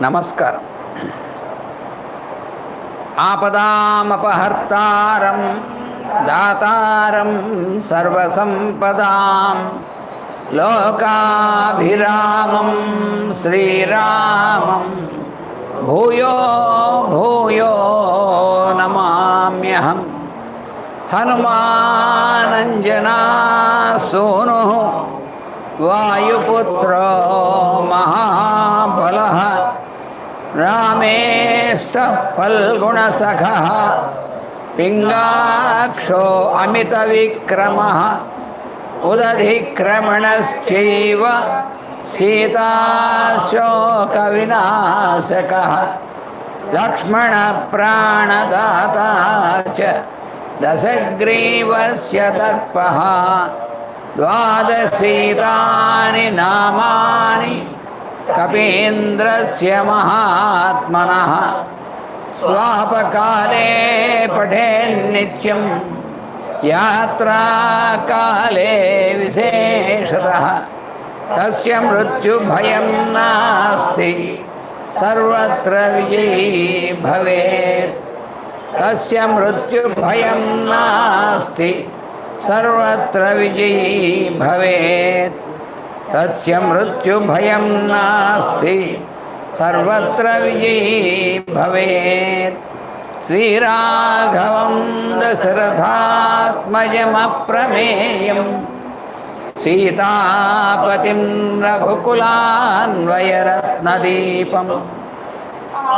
నమస్కారం. ఆపదామపహర్తారం దాతారం సర్వసంపదాం లోకాభిరామం శ్రీరామం భూయో భూయో నమామ్యహం. హనుమానంజనా సూనుః వాయుపుత్రో మహాబలః రామేష్టః ఫల్గుణసఖः పింగాక్షో అమితవిక్రమः ఉదధిక్రమణశ్చైవ సీతాశోకవినాశకः లక్ష్మణప్రాణదాతా చ దశగ్రీవస్య దర్పః ద్వాదశీతాని నామాని కపీంద్రస్య మహాత్మనః స్వాపకాలే పఠేన్నిత్యం యాత్రాకాలే విశేషతః తస్య మృత్యుభయం నాస్తి సర్వత్ర విజయీ భవేత్. తస్య మృత్యుభయం నాస్తి సర్వత్ర విజయీ భవేత్. తస్య మృత్యుభయం నాస్తి సర్వత్ర విజయీ భవేత్. శ్రీరాఘవం దశరథాత్మజమప్రమేయం సీతాపతిం రఘుకులాన్వయరత్నదీపం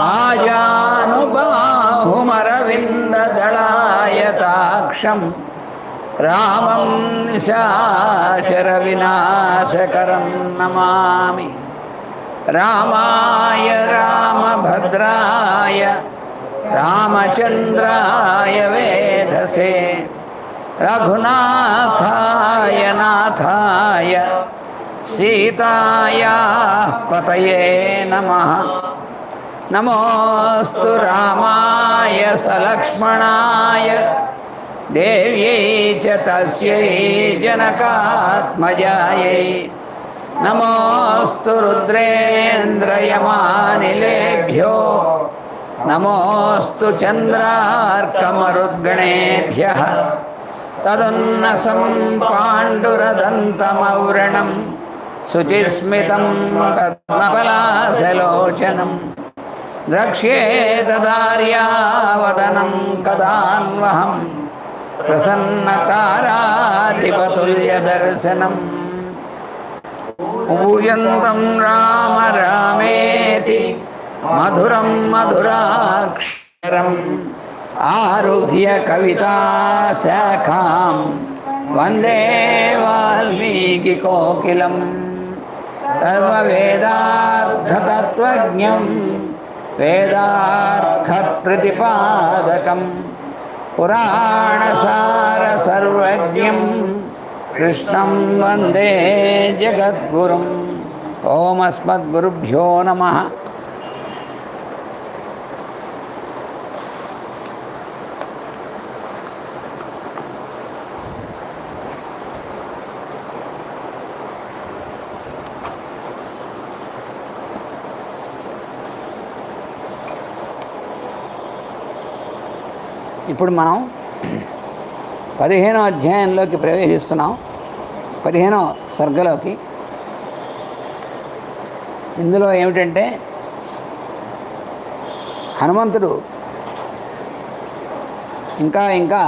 ఆజానుబాహుమరవిందదళాయతాక్షం రామం నిశాచరవినాశకరం నమామి. రామాయ రామభద్రాయ రామచంద్రాయ వేధసే రఘునాథాయ నాథాయ సీతాయా పతయే నమః. నమోస్తు రామాయ సలక్ష్మణాయ దేవ్యై చ తస్యై జనకాత్మజాయై. నమోస్తు రుద్రేంద్రయమానిలేభ్యో నమోస్తు చంద్రార్కమరుద్గణేభ్యః. తదున్నసం పాండురదంతమౌరణం శుచిస్మితం పద్మపలాసలోచనం ద్రక్ష్యేతదార్యావదనం కదాన్వహం ప్రసన్నతారాధిపతుల్యదర్శనం. పూజంతం రామ రామేతి మధురం మధురాక్షరం ఆరుహ్య కవితాశాఖాం వందే వాల్మీకికోకిలం. సర్వవేదార్థతత్వజ్ఞం వేదార్థప్రతిపాదకం పురాణసారసర్వజ్ఞం కృష్ణం వందే జగద్గురుం. ఓం అస్మద్గురుభ్యో నమః. ఇప్పుడు మనం 15వ అధ్యాయంలోకి ప్రవేశిస్తున్నాం, 15వ సర్గలోకి. ఇందులో ఏమిటంటే హనుమంతుడు ఇంకా ఇంకా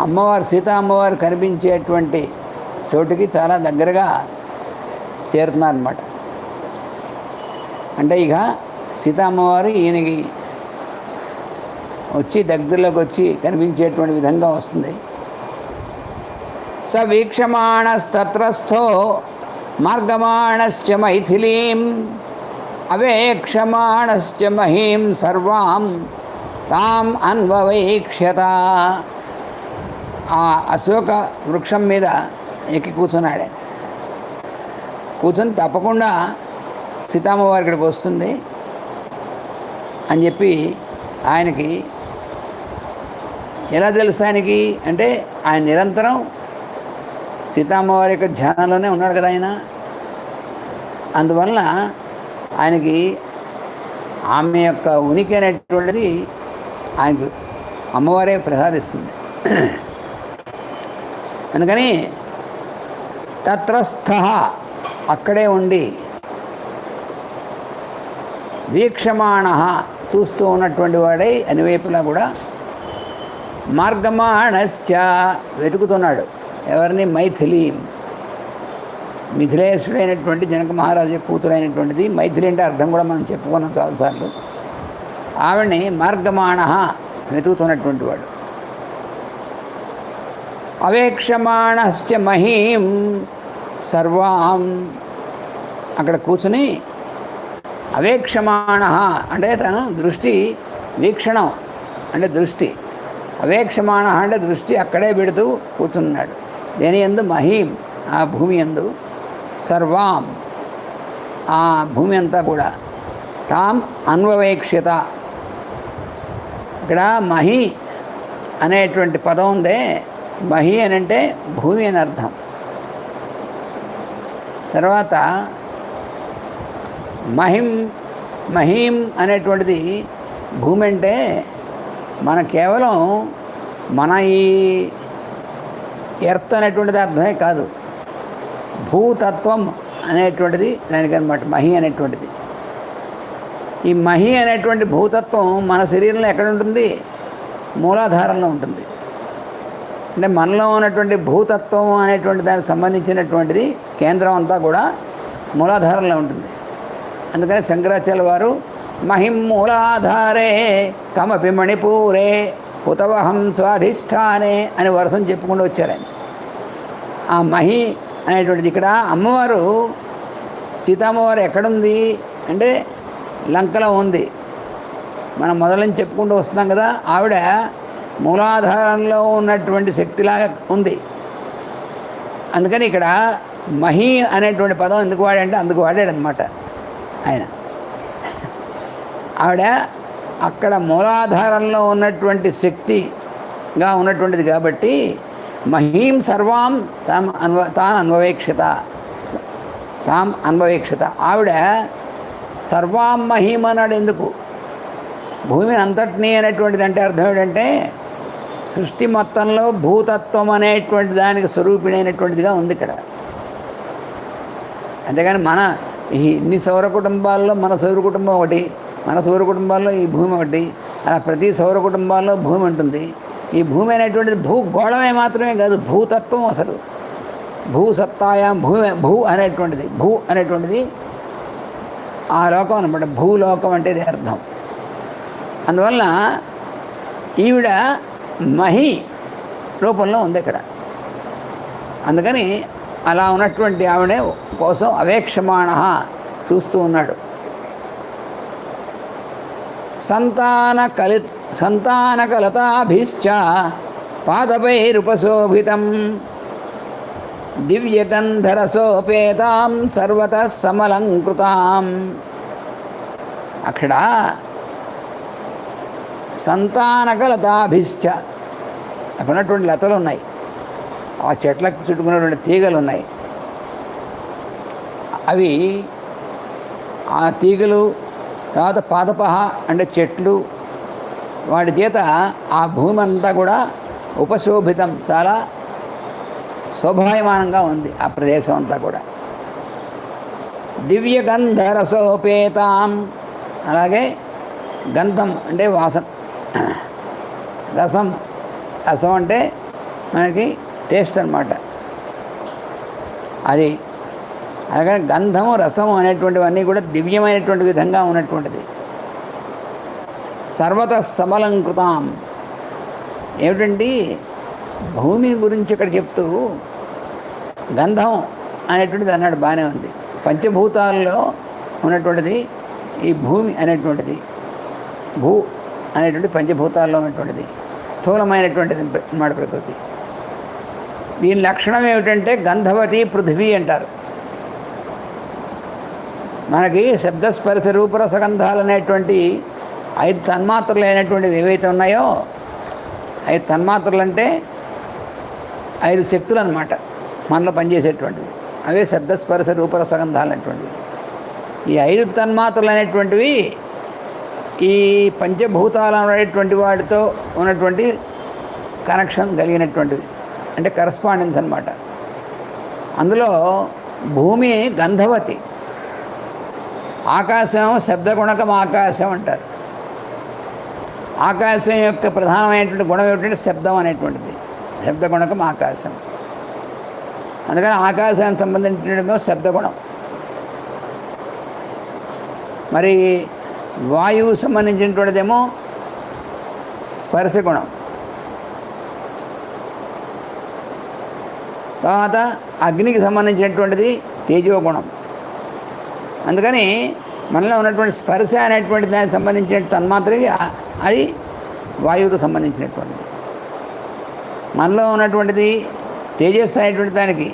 అమ్మవారు సీతా అమ్మవారు కనిపించేటువంటి చోటుకి చాలా దగ్గరగా చేరుతున్నారన్నమాట. అంటే ఇక సీతా అమ్మవారు ఈయనకి వచ్చి దగ్గరలోకి వచ్చి కనిపించేటువంటి విధంగా వస్తుంది. స వీక్షమాణస్తత్రస్థో మార్గమాణశ్చ మైథిలీం అవేక్షమాణశ్చ మహీం సర్వాం తాం అన్వవైక్ష్యత. ఆ అశోక వృక్షం మీద ఎక్కి కూర్చున్నాడు. కూర్చొని తప్పకుండా సీతామ్మవారి ఇక్కడికి వస్తుంది అని చెప్పి ఆయనకి ఎలా తెలుసు ఆయనకి అంటే ఆయన నిరంతరం సీతామ్మవారి యొక్క ధ్యానంలోనే ఉన్నాడు కదా ఆయన. అందువలన ఆయనకి ఆమె యొక్క ఉనికి అనేటువంటిది ఆయనకు అమ్మవారే ప్రసాదిస్తుంది. అందుకని తత్రస్థ అక్కడే ఉండి వీక్షమాణ చూస్తూ ఉన్నటువంటి వాడై అనివైపులా కూడా మార్గమాణశ్చ వెతుకుతున్నాడు. ఎవరిని? మైథిలి, మిథిలేశుడైనటువంటి జనక మహారాజు కూతురైనటువంటిది మైథిలి అంటే అర్థం కూడా మనం చెప్పుకున్నాం చాలాసార్లు. ఆవిడని మార్గమాణ వెతుకుతున్నటువంటి వాడు. అవేక్షమాణశ్చ మహీం సర్వాం అక్కడ కూర్చుని అవేక్షమాణ అంటే తన దృష్టి, వీక్షణం అంటే దృష్టి, అవేక్షమాణ అంటే దృష్టి అక్కడే పెడుతూ కూర్చున్నాడు. దేని యందు? మహీం ఆ భూమి యందు, సర్వాం ఆ భూమి అంతా కూడా, తాం అన్వవేక్ష్యత. ఇక్కడ మహి అనేటువంటి పదం ఉందే, మహి అని అంటే భూమి అని అర్థం. తర్వాత మహీం అనేటువంటిది భూమి అంటే మన కేవలం మన ఈ ఎర్త్ అనేటువంటిది అర్థమే కాదు, భూతత్వం అనేటువంటిది దానికి అనమాట మహి అనేటువంటిది. ఈ మహి అనేటువంటి భూతత్వం మన శరీరంలో ఎక్కడ ఉంటుంది? మూలాధారంలో ఉంటుంది. అంటే మనలో ఉన్నటువంటి భూతత్వం అనేటువంటి దానికి సంబంధించినటువంటిది కేంద్రం అంతా కూడా మూలాధారంలో ఉంటుంది. అందుకని శంకరాచార్య వారు మహిం మూలాధారే కమపి మణిపూరే హుతవహం స్వాధిష్టానే అని వరుసను చెప్పుకుంటూ వచ్చారని. ఆ మహి అనేటువంటిది ఇక్కడ అమ్మవారు, సీతమ్మవారు ఎక్కడుంది అంటే లంకలో ఉంది. మనం మొదల నుంచి చెప్పుకుంటూ వస్తున్నాం కదా. ఆవిడ మూలాధారంలో ఉన్నటువంటి శక్తిలాగా ఉంది. అందుకని ఇక్కడ మహి అనేటువంటి పదం ఎందుకు వాడంటే అందుకు వాడాడనమాట ఆయన. ఆవిడ అక్కడ మూలాధారంలో ఉన్నటువంటి శక్తిగా ఉన్నటువంటిది కాబట్టి మహీం సర్వాం తాం అన్వవేక్షత. ఆవిడ సర్వాం మహీం అన్నాడు ఎందుకు? భూమిని అంతటినీ అనేటువంటిది అంటే అర్థం ఏంటంటే సృష్టి మొత్తంలో భూతత్వం అనేటువంటి దానికి స్వరూపిణైనటువంటిదిగా ఉంది ఇక్కడ. అంతేగాని మన ఇన్ని సౌర కుటుంబాల్లో మన సౌర కుటుంబం ఒకటి, మన సౌర కుటుంబాల్లో ఈ భూమి ఒకటి, అలా ప్రతి సౌర కుటుంబాల్లో భూమి ఉంటుంది. ఈ భూమి అనేటువంటిది భూగోళమే మాత్రమే కాదు, భూతత్వం అసలు. భూసత్తాయాం భూ అనేటువంటిది ఆ లోకం అనమాట. భూలోకం అంటే ఇది అర్థం. అందువలన ఈవిడ మహి రూపంలో ఉంది ఇక్కడ. అందుకని అలా ఉన్నటువంటి ఆవిడ కోసం అవేక్షమాణ చూస్తూ ఉన్నాడు. సంతానకలతాభిశ్చ పాదపైరుపశోభితం దివ్యగంధరసోపేతాం సర్వతః సమలంకృతాం. అక్కడ సంతానకలతాభిశ్చ అక్కడ ఉన్నటువంటి లతలు ఉన్నాయి, ఆ చెట్లకు చుట్టుకున్నటువంటి తీగలు ఉన్నాయి. అవి ఆ తీగలు, తర్వాత పాదపహ అంటే చెట్లు, వాటి చేత ఆ భూమి అంతా కూడా ఉపశోభితం, చాలా శోభాయమానంగా ఉంది ఆ ప్రదేశం అంతా కూడా. దివ్యగంధరసోపేతాం, అలాగే గంధం అంటే వాసన, రసం అంటే మనకి టేస్ట్ అన్నమాట. అది అలాగే గంధము రసము అనేటువంటివన్నీ కూడా దివ్యమైనటువంటి విధంగా ఉన్నటువంటిది. సర్వతః సమలంకృతాం ఏమిటండి? భూమి గురించి ఇక్కడ చెప్తూ గంధం అనేటువంటిది అన్నాడు, బాగానే ఉంది. పంచభూతాల్లో ఉన్నటువంటిది ఈ భూమి అనేటువంటిది, భూ అనేటువంటి పంచభూతాల్లో ఉన్నటువంటిది స్థూలమైనటువంటిది అన్నమాట ప్రకృతి. దీని లక్షణం ఏమిటంటే గంధవతి పృథివీ అంటారు. మనకి శబ్దస్పర్శ రూపరసగంధాలు అనేటువంటి 5 తన్మాత్రలు అయినటువంటివి ఏవైతే ఉన్నాయో, 5 తన్మాత్రలు అంటే 5 శక్తులు అన్నమాట మనలో పనిచేసేటువంటివి. అవే శబ్దస్పర్శ రూపరసగంధాలు అనేటువంటివి. ఈ 5 తన్మాత్రలు అనేటువంటివి ఈ పంచభూతాలు అనేటువంటి వాటితో ఉన్నటువంటి కనెక్షన్ కలిగినటువంటివి, అంటే కరస్పాండెన్స్ అన్నమాట. అందులో భూమి గంధవతి, ఆకాశం శబ్దగుణకం ఆకాశం అంటారు. ఆకాశం యొక్క ప్రధానమైనటువంటి గుణం ఏమిటంటే శబ్దం అనేటువంటిది, శబ్దగుణకం ఆకాశం. అందుకని ఆకాశానికి సంబంధించిన శబ్దగుణం. మరి వాయువు సంబంధించినటువంటిదేమో స్పర్శగుణం. తర్వాత అగ్నికి సంబంధించినటువంటిది తేజోగుణం. అందుకని మనలో ఉన్నటువంటి స్పర్శ అనేటువంటి దానికి సంబంధించిన తన్మాత్రకి అది వాయువుతో సంబంధించినటువంటిది. మనలో ఉన్నటువంటిది తేజస్సు అనేటువంటి దానికి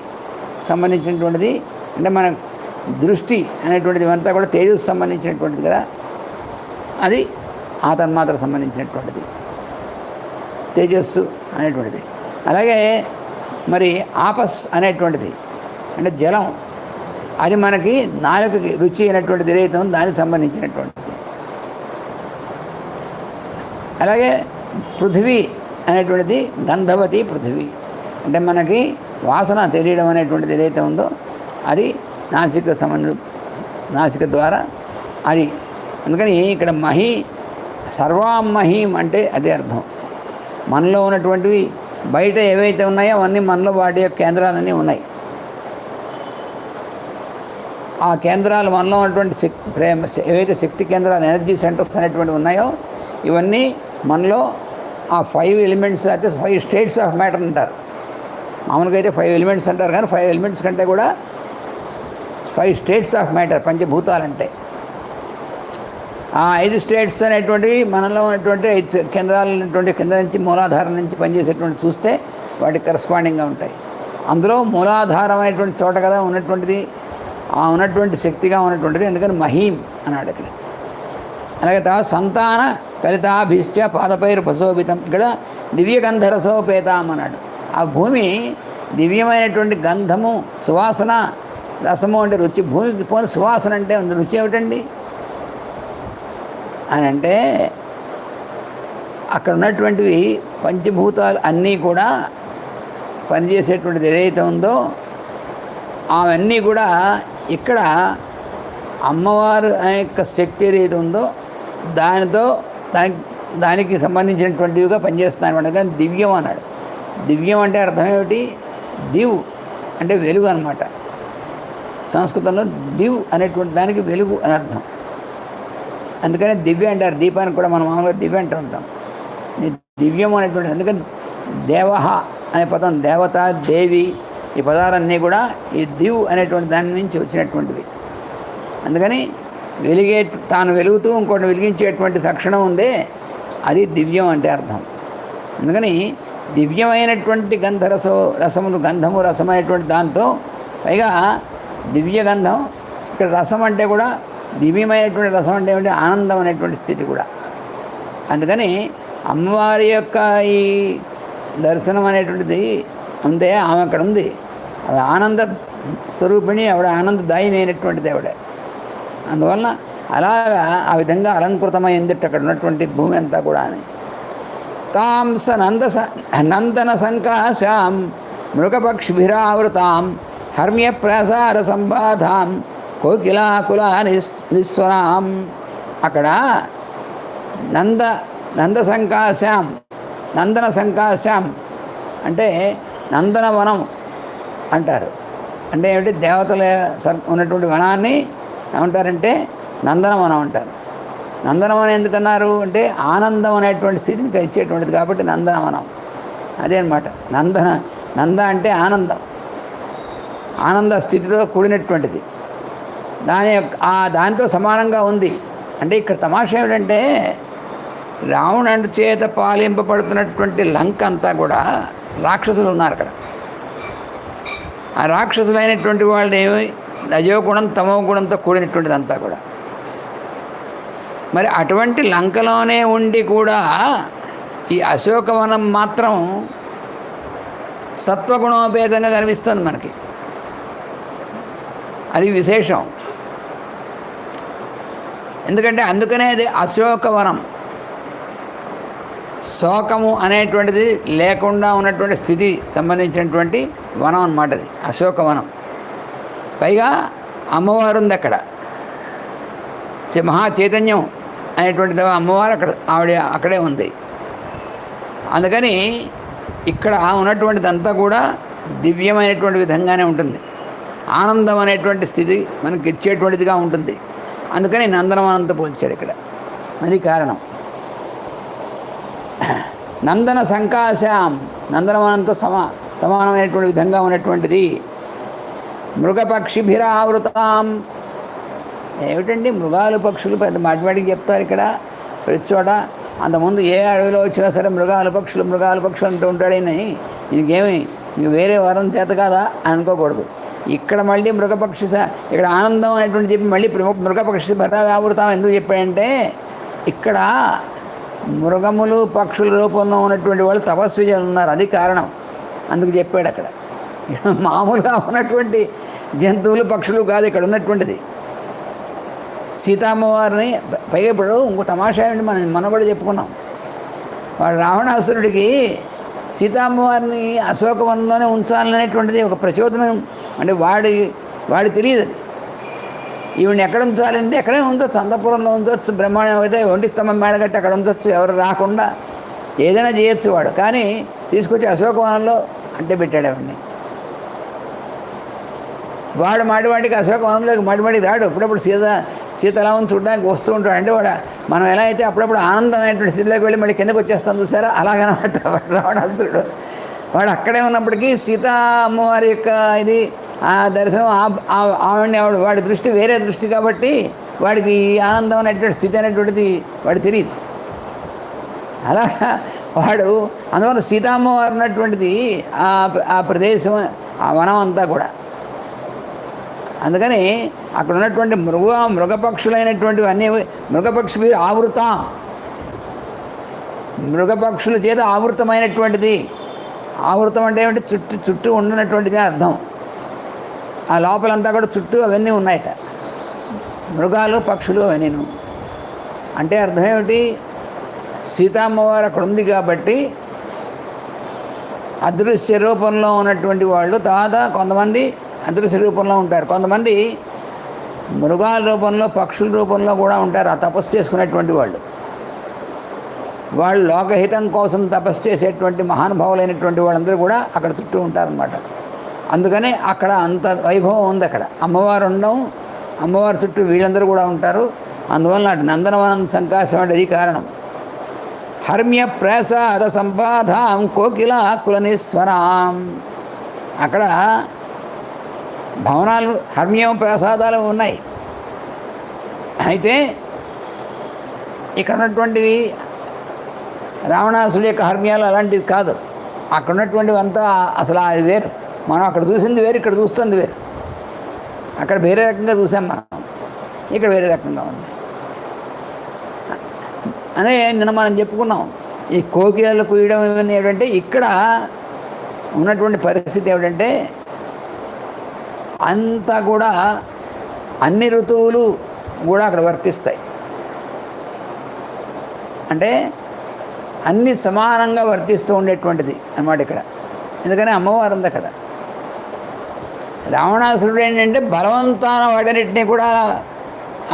సంబంధించినటువంటిది, అంటే మన దృష్టి అనేటువంటిది అంతా కూడా తేజస్సు సంబంధించినటువంటిది కదా, అది ఆ తన్మాత్రకు సంబంధించినటువంటిది తేజస్సు అనేటువంటిది. అలాగే మరి ఆపస్ అనేటువంటిది అంటే జలం, అది మనకి నాలుకకి రుచి అయినటువంటిది ఏదైతే ఉందో దానికి సంబంధించినటువంటిది. అలాగే పృథివీ అనేటువంటిది గంధవతి పృథివీ, అంటే మనకి వాసన తెలియడం అనేటువంటిది ఏదైతే ఉందో అది నాసిక ద్వారా అది. అందుకని ఇక్కడ మహి సర్వాం మహీం అంటే అదే అర్థం. మనలో ఉన్నటువంటివి బయట ఏవైతే ఉన్నాయో అవన్నీ మనలో వాటి యొక్క కేంద్రాలన్నీ ఉన్నాయి. ఆ కేంద్రాలు మనలో ఉన్నటువంటి ఏవైతే శక్తి కేంద్రాలు, ఎనర్జీ సెంటర్స్ అనేటువంటివి ఉన్నాయో ఇవన్నీ మనలో ఆ 5 ఎలిమెంట్స్ అయితే 5 స్టేట్స్ ఆఫ్ మ్యాటర్ అంటారు. మామూలుగా అయితే 5 ఎలిమెంట్స్ అంటారు, కానీ 5 ఎలిమెంట్స్ కంటే కూడా 5 స్టేట్స్ ఆఫ్ మ్యాటర్ పంచభూతాలంటే. ఆ 5 స్టేట్స్ అనేటువంటివి మనలో ఉన్నటువంటి 5 కేంద్రాలు ఉన్నటువంటి కింద నుంచి మూలాధారం నుంచి పనిచేసేటువంటి చూస్తే వాటికి కరస్పాండింగ్గా ఉంటాయి. అందులో మూలాధారం అనేటువంటి చోట కదా ఉన్నటువంటిది, ఆ ఉన్నటువంటి శక్తిగా ఉన్నటువంటిది. అందుకని మహీం అన్నాడు ఇక్కడ. అలాగే సంతాన కలితాభిశ్చ పాదపైరు పశోభితం, ఇక్కడ దివ్యగంధరసోపేతాం అన్నాడు. ఆ భూమి దివ్యమైనటువంటి గంధము, సువాసన, రసము అంటే రుచి. భూమికి పోని సువాసన అంటే రుచి ఏమిటండి అని అంటే అక్కడ ఉన్నటువంటివి పంచభూతాలు అన్నీ కూడా పనిచేసేటువంటిది ఏదైతే ఉందో అవన్నీ కూడా ఇక్కడ అమ్మవారు యొక్క శక్తి ఏదైతే ఉందో దానికి సంబంధించినటువంటివిగా పనిచేస్తున్నాయి అనమాట. కానీ దివ్యం అన్నాడు. దివ్యం అంటే అర్థం ఏమిటి? దివ్ అంటే వెలుగు అనమాట. సంస్కృతంలో దివ్ అనేటువంటి దానికి వెలుగు అని అర్థం. అందుకని దివ్య అంటారు. దీపానికి కూడా మనం మామూలుగా దివ్య అంటూ ఉంటాం. దివ్యం అనేటువంటి, అందుకని దేవహ అనే పదం, దేవత, దేవి, ఈ పదాలన్నీ కూడా ఈ దివ్ అనేటువంటి దాని నుంచి వచ్చినటువంటివి. అందుకని తాను వెలుగుతూ ఇంకోటి వెలిగించేటువంటి తక్షణం ఉందే, అది దివ్యం అంటే అర్థం. అందుకని దివ్యమైనటువంటి రసములు, గంధము రసం అనేటువంటి దాంతో పైగా దివ్య గంధం. ఇక్కడ రసం అంటే కూడా దివ్యమైనటువంటి రసం అంటే ఏమిటి? ఆనందం అనేటువంటి స్థితి కూడా. అందుకని అమ్మవారి యొక్క ఈ దర్శనం అనేటువంటిది ఉందే, ఆమె అక్కడ ఉంది. ఆవిడ ఆనంద స్వరూపిణి, ఆవిడ ఆనందదాయిని అయినటువంటిది ఆవిడ. అందువల్ల అలాగా ఆ విధంగా అలంకృతమైంది అక్కడ ఉన్నటువంటి భూమి అంతా కూడా అని. తాం స నందన సంకాశాం మృగపక్షిభిరావృతాం హర్మ్యప్రసార సంబాధాం కోకిలాకులా నిస్వరాం. అక్కడ నందన సంకాశాం అంటే నందనవనం అంటారు. అంటే ఏమిటి? దేవతల ఉన్నటువంటి వనాన్ని ఏమంటారంటే నందనవనం అంటారు. నందనవనం ఎందుకన్నారు అంటే ఆనందం అనేటువంటి స్థితిని ఇచ్చేటువంటిది కాబట్టి నందనవనం. అదే అనమాట. నంద అంటే ఆనందం, ఆనంద స్థితితో కూడినటువంటిది. దానితో సమానంగా ఉంది. అంటే ఇక్కడ తమాషా ఏమిటంటే రావణుడి చేత పాలింపబడుతున్నటువంటి లంక అంతా కూడా రాక్షసులు ఉన్నారు అక్కడ. ఆ రాక్షసులైనటువంటి వాళ్ళు ఏమి రజోగుణం తమో గుణంతో కూడినటువంటిది అంతా కూడా. మరి అటువంటి లంకలోనే ఉండి కూడా ఈ అశోకవనం మాత్రం సత్వగుణోపేతంగా కనిపిస్తుంది మనకి. అది విశేషం. ఎందుకంటే అందుకనే అది అశోకవనం. శోకము అనేటువంటిది లేకుండా ఉన్నటువంటి స్థితి సంబంధించినటువంటి వనం అన్నమాట అది అశోకవనం. పైగా అమ్మవారు ఉంది అక్కడ, మహా చైతన్యం అనేటువంటిది అమ్మవారు అక్కడ ఆవిడ అక్కడే ఉంది. అందుకని ఇక్కడ ఉన్నటువంటిదంతా కూడా దివ్యమైనటువంటి విధంగానే ఉంటుంది. ఆనందం అనేటువంటి స్థితి మనకి ఇచ్చేటువంటిదిగా ఉంటుంది. అందుకని నందనవనంతో పోల్చాడు ఇక్కడ. అది కారణం. నందన సంకాశాం, నందనవనంతో సమానమైనటువంటి విధంగా ఉన్నటువంటిది. మృగపక్షిభిరావృతాం, ఏమిటండి మృగాలు పక్షులు పెద్ద మాటిమాటికి చెప్తారు ఇక్కడ ప్రతి చోట. అంతకుముందు ఏ అడవిలో వచ్చినా సరే మృగాలు పక్షులు అంటూ ఉంటాడని, ఇంకేమి ఇంక వేరే వరం చేత కాదా అని అనుకోకూడదు. ఇక్కడ మళ్ళీ మృగపక్షి ఇక్కడ ఆనందం అనేటువంటి చెప్పి మళ్ళీ మృగపక్షి ఆవృతం ఎందుకు చెప్పాడంటే, ఇక్కడ మృగములు పక్షుల రూపంలో ఉన్నటువంటి వాళ్ళు తపస్విజలు ఉన్నారు, అది కారణం. అందుకు చెప్పాడు అక్కడ. మామూలుగా ఉన్నటువంటి జంతువులు పక్షులు కాదు ఇక్కడ ఉన్నటువంటిది. సీతామ్మవారిని పైగా ఇప్పుడు ఇంకో తమాషా అండి, మనం కూడా చెప్పుకున్నాం. వాడు రావణాసురుడికి సీతామ్మవారిని అశోకవనంలోనే ఉంచాలనేటువంటిది ఒక ప్రచోదనం. అంటే వాడి తెలియదు అది. ఈవిని ఎక్కడ ఉంచాలంటే ఎక్కడే ఉంచవచ్చు, అంతఃపురంలో ఉంచవచ్చు, బ్రహ్మాండం అయితే ఒంటి స్తంభం మేడగట్టి అక్కడ ఉంచవచ్చు, ఎవరు రాకుండా ఏదైనా చేయొచ్చు వాడు. కానీ తీసుకొచ్చి అశోకవనంలో అంటే పెట్టాడు అవన్నీ. వాడు మాటివాడికి అశోకవనంలోకి మాటివాడికి రాడు. అప్పుడప్పుడు సీత ఎలా ఉంది చూడడానికి వస్తూ ఉంటాడు. అంటే వాడు మనం ఎలా అయితే అప్పుడప్పుడు ఆనందమైనటువంటి స్థితిలోకి వెళ్ళి మళ్ళీ కిందకు వచ్చేస్తాం చూసారా, అలాగనమాట రావణాసురుడు. వాడు అక్కడే ఉన్నప్పటికీ సీతా అమ్మవారి యొక్క ఇది ఆ దర్శనం వాడి దృష్టి వేరే దృష్టి కాబట్టి వాడికి ఆనందం అనేటువంటి స్థితి అనేటువంటిది వాడు తెలియదు. అలా వాడు అందువల్ల సీతామ్మవారు ఉన్నటువంటిది ఆ ప్రదేశం, ఆ వనం అంతా కూడా. అందుకని అక్కడ ఉన్నటువంటి మృగపక్షులైనటువంటివి అన్నీ మృగపక్షి ఆవృతం, మృగపక్షుల చేత ఆవృతమైనటువంటిది. ఆవృతం అంటే ఏమిటి? చుట్టూ ఉన్నటువంటిది అర్థం. ఆ లోపలంతా కూడా చుట్టూ అవన్నీ ఉన్నాయట, మృగాలు పక్షులు అవన్నీను. అంటే అర్థం ఏమిటి? సీతామ్మవారు అక్కడ ఉంది కాబట్టి అదృశ్య రూపంలో ఉన్నటువంటి వాళ్ళు తర్వాత కొంతమంది అదృశ్య రూపంలో ఉంటారు, కొంతమంది మృగాల రూపంలో పక్షుల రూపంలో కూడా ఉంటారు. ఆ తపస్సు చేసుకునేటువంటి వాళ్ళు లోకహితం కోసం తపస్సు చేసేటువంటి మహానుభావులైనటువంటి వాళ్ళందరూ కూడా అక్కడ చుట్టూ ఉంటారన్నమాట. అందుకనే అక్కడ అంత వైభవం ఉంది. అక్కడ అమ్మవారు ఉండడం, అమ్మవారి చుట్టూ వీళ్ళందరూ కూడా ఉంటారు. అందువల్ల నందనవనం సంకాశం అంటే అది కారణం. హర్మ్య ప్రసాద సంపాదాం కోకిల కులనీశ్వరాం, అక్కడ భవనాలు హర్మ్యం ప్రసాదాలు ఉన్నాయి. అయితే ఇక్కడ ఉన్నటువంటివి రావణాసుడి యొక్క హర్మ్యాలు అలాంటివి కాదు. అక్కడ ఉన్నటువంటివి అంతా అసలు అది వేరు. మనం అక్కడ చూసింది వేరు, ఇక్కడ చూస్తుంది వేరు. అక్కడ వేరే రకంగా చూసాం మనం, ఇక్కడ వేరే రకంగా ఉంది. అదే నిన్న మనం చెప్పుకున్నాం. ఈ కోకిలలు కుయ్యడం ఇవన్నీ ఏమిటంటే ఇక్కడ ఉన్నటువంటి పరిస్థితి ఏమిటంటే అంతా కూడా అన్ని ఋతువులు కూడా అక్కడ వర్తిస్తాయి. అంటే అన్నీ సమానంగా వర్తిస్తూ ఉండేటువంటిది అన్నమాట ఇక్కడ. ఎందుకని అమ్మవారు ఉంది అక్కడ. రావణాసురుడు ఏంటంటే బలవంతాన వాటన్నిటినీ కూడా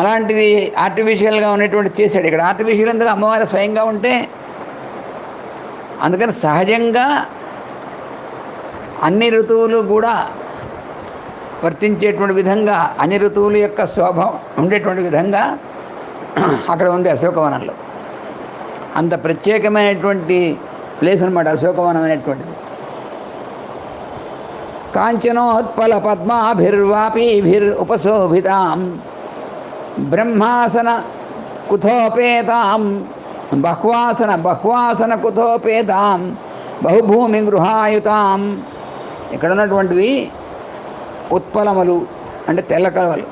అలాంటివి ఆర్టిఫిషియల్గా ఉన్నటువంటి చేశాడు. ఇక్కడ ఆర్టిఫిషియల్ ఎందుకు? అమ్మవారు స్వయంగా ఉంటే. అందుకని సహజంగా అన్ని ఋతువులు కూడా వర్తించేటువంటి విధంగా, అన్ని ఋతువుల యొక్క శోభ ఉండేటువంటి విధంగా అక్కడ ఉంది అశోకవనంలో. అంత ప్రత్యేకమైనటువంటి ప్లేస్ అన్నమాట అశోకవనం అనేటువంటిది. కాంచనోత్పల పద్మాభిర్వాపీభిర్ ఉపశోభితాం బ్రహ్మాసన కుథోపేతాం బహ్వాసన కుథోపేతాం బహుభూమి గృహాయుతాం. ఇక్కడ ఉన్నటువంటివి ఉత్పలములు అంటే తెల్ల కలవలు,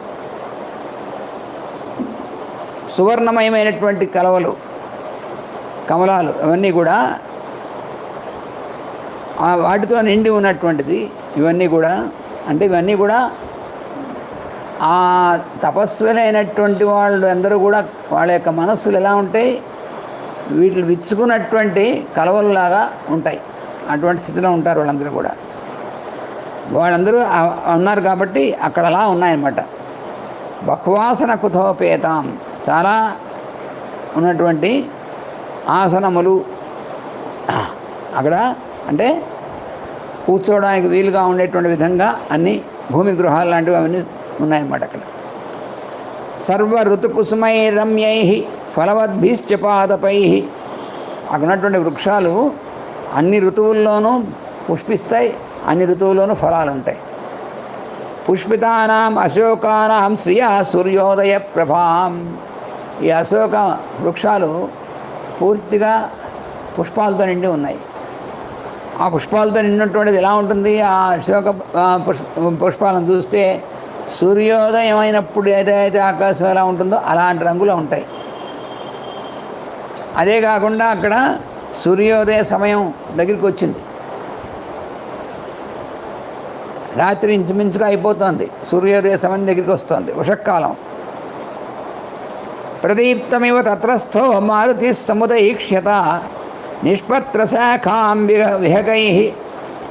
సువర్ణమయమైనటువంటి కమలాలు అవన్నీ కూడా వాటితో నిండి ఉన్నటువంటిది. ఇవన్నీ కూడా అంటే ఇవన్నీ కూడా ఆ తపస్సులైనటువంటి వాళ్ళు అందరూ కూడా వాళ్ళ యొక్క మనస్సులు ఎలా ఉంటాయి, వీటిని విచ్చుకున్నటువంటి కలవల్లాగా ఉంటాయి. అటువంటి స్థితిలో ఉంటారు వాళ్ళందరూ కూడా. వాళ్ళందరూ ఉన్నారు కాబట్టి అక్కడ అలా ఉన్నాయన్నమాట. బహ్వాసన కుతోపేతాం, చాలా ఉన్నటువంటి ఆసనములు అక్కడ, అంటే కూర్చోవడానికి వీలుగా ఉండేటువంటి విధంగా అన్ని భూమి గృహాలు లాంటివి అవన్నీ ఉన్నాయన్నమాట అక్కడ. సర్వ ఋతుకుసుమై రమ్యై ఫలవద్భిశ్చ పాదపై, అక్కడ ఉన్నటువంటి వృక్షాలు అన్ని ఋతువుల్లోనూ పుష్పిస్తాయి, అన్ని ఋతువుల్లోనూ ఫలాలు ఉంటాయి. పుష్పితానాం అశోకానాం శ్రియా సూర్యోదయ ప్రభాం, ఈ అశోక వృక్షాలు పూర్తిగా పుష్పాలతో నిండి ఉన్నాయి. ఆ పుష్పాలతో నిండినటువంటిది ఎలా ఉంటుంది, ఆ అశోక పుష్పాలను చూస్తే సూర్యోదయం అయినప్పుడు ఏదైతే ఆకాశం ఎలా ఉంటుందో అలాంటి రంగులో ఉంటాయి. అదే కాకుండా అక్కడ సూర్యోదయ సమయం దగ్గరికి వచ్చింది, రాత్రి ఇంచుమించుగా అయిపోతుంది, సూర్యోదయ సమయం దగ్గరికి వస్తుంది, ఉషకాలం. ప్రదీప్తమివ తత్రస్థో మారుతి సముదైక్ష్యత నిష్పత్రశాఖాం విహగై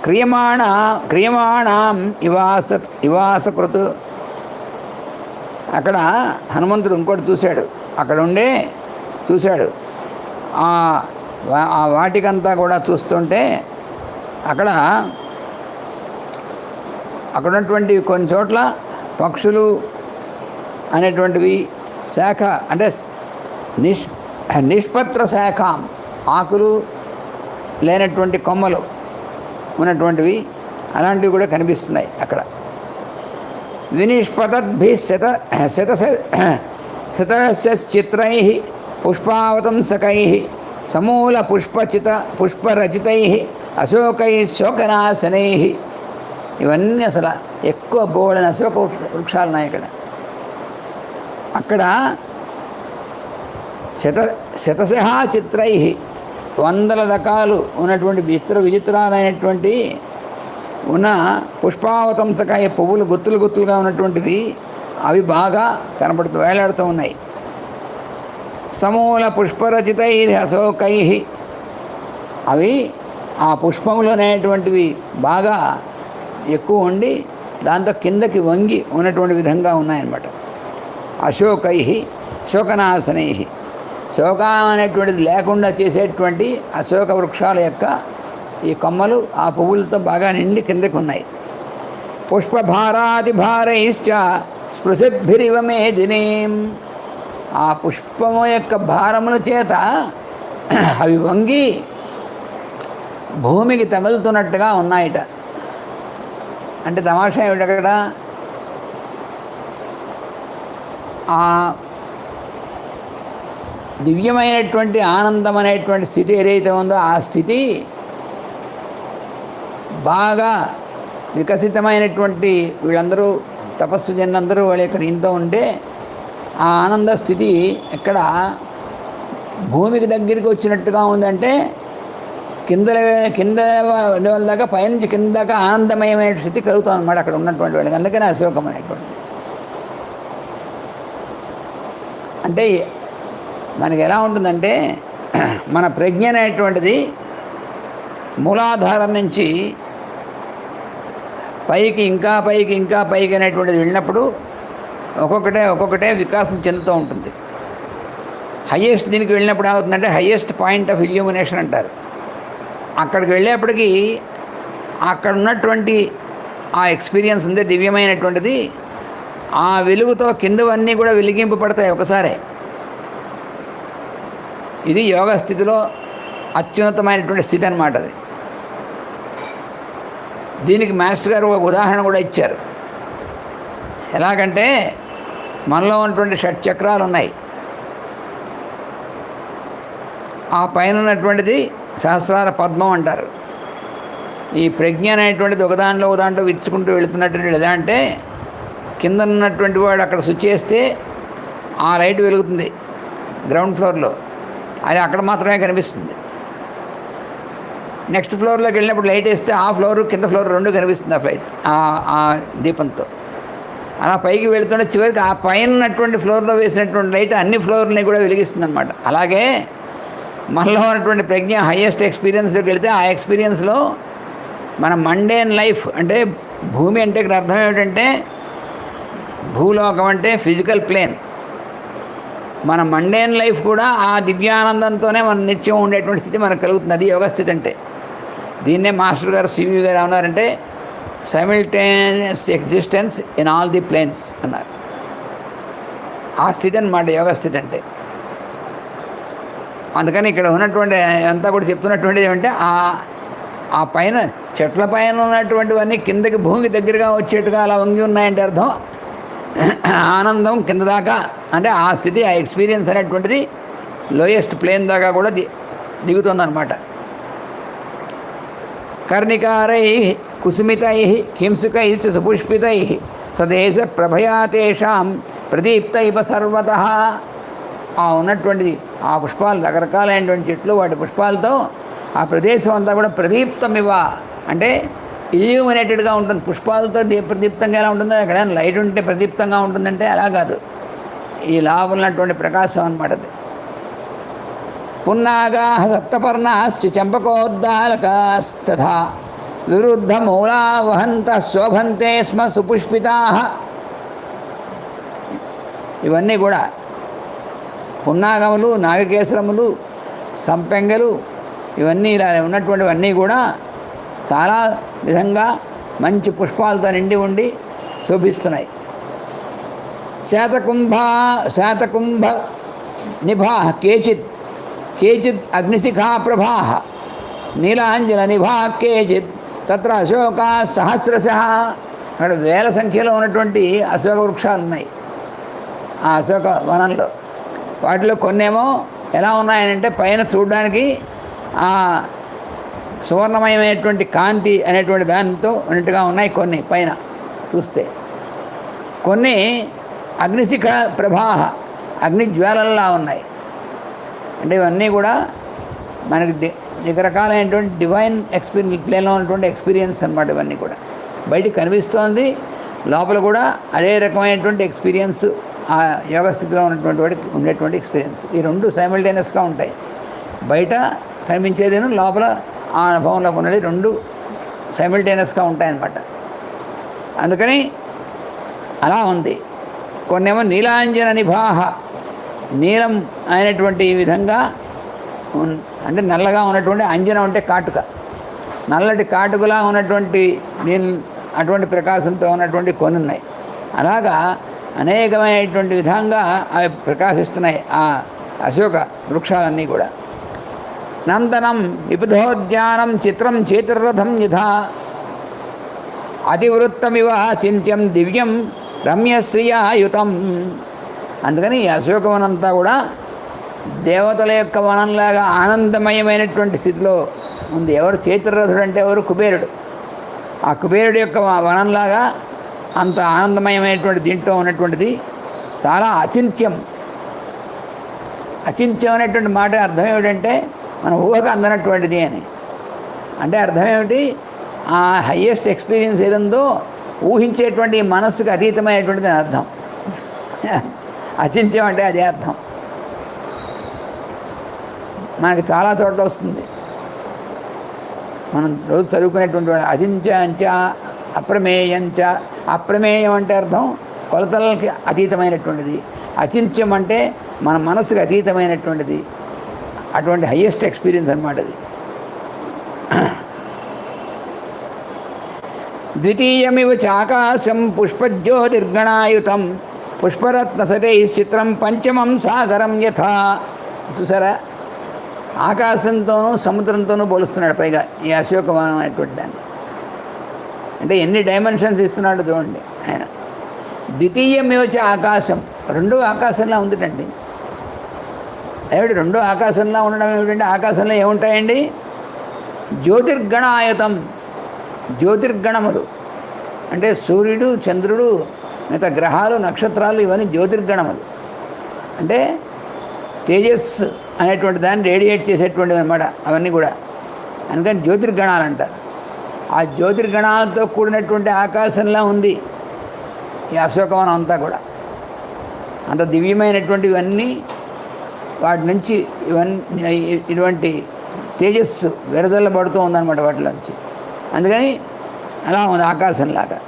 క్రియమాణాం ఇవాసకృత్. అక్కడ హనుమంతుడు ఇంకోటి చూశాడు, అక్కడ ఉండే చూశాడు. ఆ వాటికంతా కూడా చూస్తుంటే అక్కడ ఉన్నటువంటి కొన్ని చోట్ల పక్షులు అనేటువంటివి, శాఖ అంటే నిష్పత్ర శాఖం, ఆకులు లేనటువంటి కొమ్మలు ఉన్నటువంటివి అలాంటివి కూడా కనిపిస్తున్నాయి అక్కడ. వినిష్పతద్భి శతచిత్రై పుష్పావతంసకై సమూల పుష్పరచితై అశోకై శోకనాశనై, ఇవన్నీ అసలు ఎక్కువ బోడైన అశోక వృక్షాలు ఉన్నాయి అక్కడ. శతశః చిత్రై, వందల రకాలు ఉన్నటువంటి విచిత్రాలైనటువంటి ఉన్న పుష్పావతంసకాయ పువ్వులు గుత్తులుగా ఉన్నటువంటివి అవి బాగా వేలాడుతూ ఉన్నాయి. సమూల పుష్పరచితై అశోకై, అవి ఆ పుష్పములు అనేటువంటివి బాగా ఎక్కువ ఉండి దాంతో కిందకి వంగి ఉన్నటువంటి విధంగా ఉన్నాయన్నమాట. అశోకై శోకనాశనై, శోకం అనేటువంటిది లేకుండా చేసేటువంటి అశోక వృక్షాల యొక్క ఈ కొమ్మలు ఆ పువ్వులతో బాగా నిండి కిందకి ఉన్నాయి. పుష్పభారాదిభారైశ్చ స్పృశద్భిరివ మేదినీం, ఆ పుష్పము యొక్క భారముల చేత అవి వంగి భూమికి తగులుతున్నట్టుగా ఉన్నాయట. అంటే తమాషా ఏమిటి, అక్కడ ఆ దివ్యమైనటువంటి ఆనందం అనేటువంటి స్థితి ఏదైతే ఉందో ఆ స్థితి బాగా వికసితమైనటువంటి వీళ్ళందరూ తపస్సు జనందరూ వాళ్ళ యొక్క దీంతో ఉంటే ఆ ఆనంద స్థితి ఎక్కడ భూమికి దగ్గరికి వచ్చినట్టుగా ఉందంటే కింద దాకా పైనుంచి కిందక ఆనందమయమైన స్థితి కలుగుతుంది అన్నమాట అక్కడ ఉన్నటువంటి వాళ్ళకి. అందుకనే అశోకం అనేటువంటిది. అంటే మనకి ఎలా ఉంటుందంటే మన ప్రజ్ఞ అనేటువంటిది మూలాధారం నుంచి పైకి ఇంకా పైకి అనేటువంటిది వెళ్ళినప్పుడు ఒక్కొక్కటే వికాసం చెందుతూ ఉంటుంది. హయ్యెస్ట్ దీనికి వెళ్ళినప్పుడు ఏమవుతుందంటే హయ్యెస్ట్ పాయింట్ ఆఫ్ ఇల్యూమినేషన్ అంటారు. అక్కడికి వెళ్ళేప్పటికీ అక్కడ ఉన్నటువంటి ఆ ఎక్స్పీరియన్స్ ఉంది దివ్యమైనటువంటిది, ఆ వెలుగుతో కిందవన్నీ కూడా వెలిగింపబడతాయి ఒకసారే. ఇది యోగ స్థితిలో అత్యున్నతమైనటువంటి స్థితి అన్నమాట అది. దీనికి మాస్టర్ గారు ఒక ఉదాహరణ కూడా ఇచ్చారు. ఎలాగంటే మనలో ఉన్నటువంటి షట్చక్రాలు ఉన్నాయి, ఆ పైన ఉన్నటువంటిది సహస్రార పద్మం అంటారు. ఈ ప్రజ్ఞ అనేటువంటిది ఒకదాంట్లో విచ్చుకుంటూ వెళుతున్నటువంటి ఎలా అంటే కింద ఉన్నటువంటి వాడు అక్కడ స్విచ్ చేస్తే ఆ లైట్ వెలుగుతుంది గ్రౌండ్ ఫ్లోర్లో, అది అక్కడ మాత్రమే కనిపిస్తుంది. నెక్స్ట్ ఫ్లోర్లోకి వెళ్ళినప్పుడు లైట్ వేస్తే ఆ ఫ్లోర్ కింద ఫ్లోర్ రెండు కనిపిస్తుంది ఆ ఫ్లైట్ ఆ దీపంతో. అలా పైకి వెళుతుంటే చివరికి ఆ పైన ఉన్నటువంటి ఫ్లోర్లో వేసినటువంటి లైట్ అన్ని ఫ్లోర్ని కూడా వెలిగిస్తుంది అనమాట. అలాగే మనలో ఉన్నటువంటి ప్రజ్ఞ హయ్యెస్ట్ ఎక్స్పీరియన్స్లోకి వెళితే ఆ ఎక్స్పీరియన్స్లో మన మండేన్ లైఫ్ అంటే భూమి అంటే ఇక్కడ అర్థం ఏమిటంటే భూలోకం అంటే ఫిజికల్ ప్లేన్. మన మండేన్ లైఫ్ కూడా ఆ దివ్యానందంతోనే మనం నిత్యం ఉండేటువంటి స్థితి మనకు కలుగుతుంది. అది యోగ స్థితి అంటే. దీన్నే మాస్టర్ గారు సివి గారు ఏమన్నారంటే simultaneous existence in all the planes అన్నారు. ఆ స్థితి అన్నమాట యోగ స్థితి అంటే. అందుకని ఇక్కడ ఉన్నటువంటి అంతా కూడా చెప్తున్నటువంటిది ఏమంటే ఆ పైన చెట్ల పైన ఉన్నటువంటివన్నీ కిందకి భూమికి దగ్గరగా వచ్చేట్టుగా అలా వంగి ఉన్నాయంటే అర్థం ఆనందం కింద దాకా అంటే ఆ స్థితి ఆ ఎక్స్పీరియన్స్ అనేటువంటిది లోయెస్ట్ ప్లేన్ దాకా కూడా దిగుతుందన్నమాట. కర్ణికారై కుసుమితై కింసుకై సుపుష్పితై సదేశ ప్రభయా తేషాం ప్రదీప్తైవ సర్వతః. ఆ ఉన్నటువంటిది ఆ పుష్పాలు రకరకాలైనటువంటి చెట్లు వాటి పుష్పాలతో ఆ ప్రదేశం అంతా కూడా ప్రదీప్తమివ అంటే ఇల్యూమినేటెడ్గా ఉంటుంది. పుష్పాలతో ప్రదీప్తంగా ఎలా ఉంటుందో అక్కడ లైట్ ఉంటే ప్రదీప్తంగా ఉంటుందంటే అలా కాదు, ఈ లాభం ఉన్నటువంటి ప్రకాశం అన్నమాట అది. పున్నాగా సప్తపర్ణాశ్చ చంపకోద్దాలకాస్తథా విరుద్ధ మూలా వహంత శోభంతే స్మ సుపుష్పితా. ఇవన్నీ కూడా పున్నాగములు, నాగకేశ్వరములు, సంపెంగలు ఇవన్నీ ఇలా ఉన్నటువంటివన్నీ కూడా చాలా విధంగా మంచి పుష్పాలతో నిండి ఉండి శోభిస్తున్నాయి. శాతకుంభ నిభా కేచిత్ అగ్నిశిఖా ప్రభా నీలాంజన నిభా కేచిత్ తత్ర అశోక సహస్రశ. అక్కడ వేల సంఖ్యలో ఉన్నటువంటి అశోక వృక్షాలు ఉన్నాయి ఆ అశోక వనంలో. వాటిలో కొన్నేమో ఎలా ఉన్నాయనంటే పైన చూడడానికి ఆ సువర్ణమయమైనటువంటి కాంతి అనేటువంటి దానితో ఉన్నట్టుగా ఉన్నాయి కొన్ని పైన చూస్తే. కొన్ని అగ్నిశిఖ ప్రభాహ అగ్నిజ్వాలల్లా ఉన్నాయి. అంటే ఇవన్నీ కూడా మనకి రకరకాలైనటువంటి డివైన్ ఎక్స్పీరియన్స్ ప్లేన్లో ఉన్నటువంటి ఎక్స్పీరియన్స్ అన్నమాట. ఇవన్నీ కూడా బయటికి కనిపిస్తోంది, లోపల కూడా అదే రకమైనటువంటి ఎక్స్పీరియన్స్ ఆ యోగ స్థితిలో ఉన్నటువంటి వాడికి ఉండేటువంటి ఎక్స్పీరియన్స్. ఈ రెండు సైమిల్టేనియస్గా ఉంటాయి. బయట కనిపించేదేను లోపల ఆ అనుభవంలోకి ఉన్నది రెండు సైమిల్టేనియస్గా ఉంటాయన్నమాట. అందుకని అలా ఉంది. కొన్నేమో నీలాంజన నిభాహ నీలం అయినటువంటి ఈ విధంగా అంటే నల్లగా ఉన్నటువంటి అంజనం అంటే కాటుక, నల్లటి కాటుకలా ఉన్నటువంటి అటువంటి ప్రకాశంతో ఉన్నటువంటి కొన్ని ఉన్నాయి. అలాగా అనేకమైనటువంటి విధంగా అవి ప్రకాశిస్తున్నాయి ఆ అశోక వృక్షాలన్నీ కూడా. నందనం విపుధోద్యానం చిత్రం చేతుర్రథం యథా అతివృత్తమివ చింత్యం దివ్యం రమ్యశ్రియాయుతం. అందుకని ఈ అశోకవనంతా కూడా దేవతల యొక్క వనంలాగా ఆనందమయమైనటువంటి స్థితిలో ఉంది. ఎవరు చేతుర్రథుడు అంటే ఎవరు? కుబేరుడు. ఆ కుబేరుడు యొక్క వనంలాగా అంత ఆనందమయమైనటువంటి దీంట్లో ఉన్నటువంటిది చాలా అచింత్యం. అచింత్యం అనేటువంటి మాట అర్థం ఏమిటంటే మన ఊహకు అందనటువంటిది అని. అంటే అర్థం ఏమిటి? ఆ హయ్యెస్ట్ ఎక్స్పీరియన్స్ ఏదందో ఊహించేటువంటి మనస్సుకు అతీతమైనటువంటిది అని అర్థం. అచింత్యం అంటే అదే అర్థం. మనకి చాలా చోట్ల వస్తుంది. మనం రోజు చదువుకునేటువంటి అచింత్యంచ అప్రమేయంచ. అప్రమేయం అంటే అర్థం కొలతలకి అతీతమైనటువంటిది. అచింత్యం అంటే మన మనసుకు అతీతమైనటువంటిది. అటువంటి హయ్యెస్ట్ ఎక్స్పీరియన్స్ అన్నమాట అది. ద్వితీయమివ చాకాశం పుష్పజ్యోతిర్గణాయుతం పుష్పరత్నసతై చిత్రం పంచమం సాగరం యథా. చూసారా, ఆకాశంతోనూ సముద్రంతోనూ పోలుస్తున్నాడు పైగా ఈ అశోకవనం అనేటువంటి దాన్ని. అంటే ఎన్ని డైమెన్షన్స్ ఇస్తున్నాడో చూడండి ఆయన. ద్వితీయమేవచ ఆకాశం, రెండో ఆకాశంలా ఉందిటండి. ఏమిటి రెండో ఆకాశంలా ఉండడం ఏమిటంటే ఆకాశంలో ఏముంటాయండి? జ్యోతిర్గణాయతం, జ్యోతిర్గణములు అంటే సూర్యుడు, చంద్రుడు, మిగతా గ్రహాలు, నక్షత్రాలు ఇవన్నీ జ్యోతిర్గణములు. అంటే తేజస్ అనేటువంటి దాన్ని రేడియేట్ చేసేటువంటిది అన్నమాట అవన్నీ కూడా. అందుకని జ్యోతిర్గణాలు అంటారు. ఆ జ్యోతిర్గణాలతో కూడినటువంటి ఆకాశంలా ఉంది ఈ అశోకవనం అంతా కూడా అంత దివ్యమైనటువంటివన్నీ వాటి నుంచి ఇటువంటి తేజస్సు వెరదల్లబడుతూ ఉందన్నమాట వాటిలోంచి. అందుకని అలా ఉంది ఆకాశంలాగా.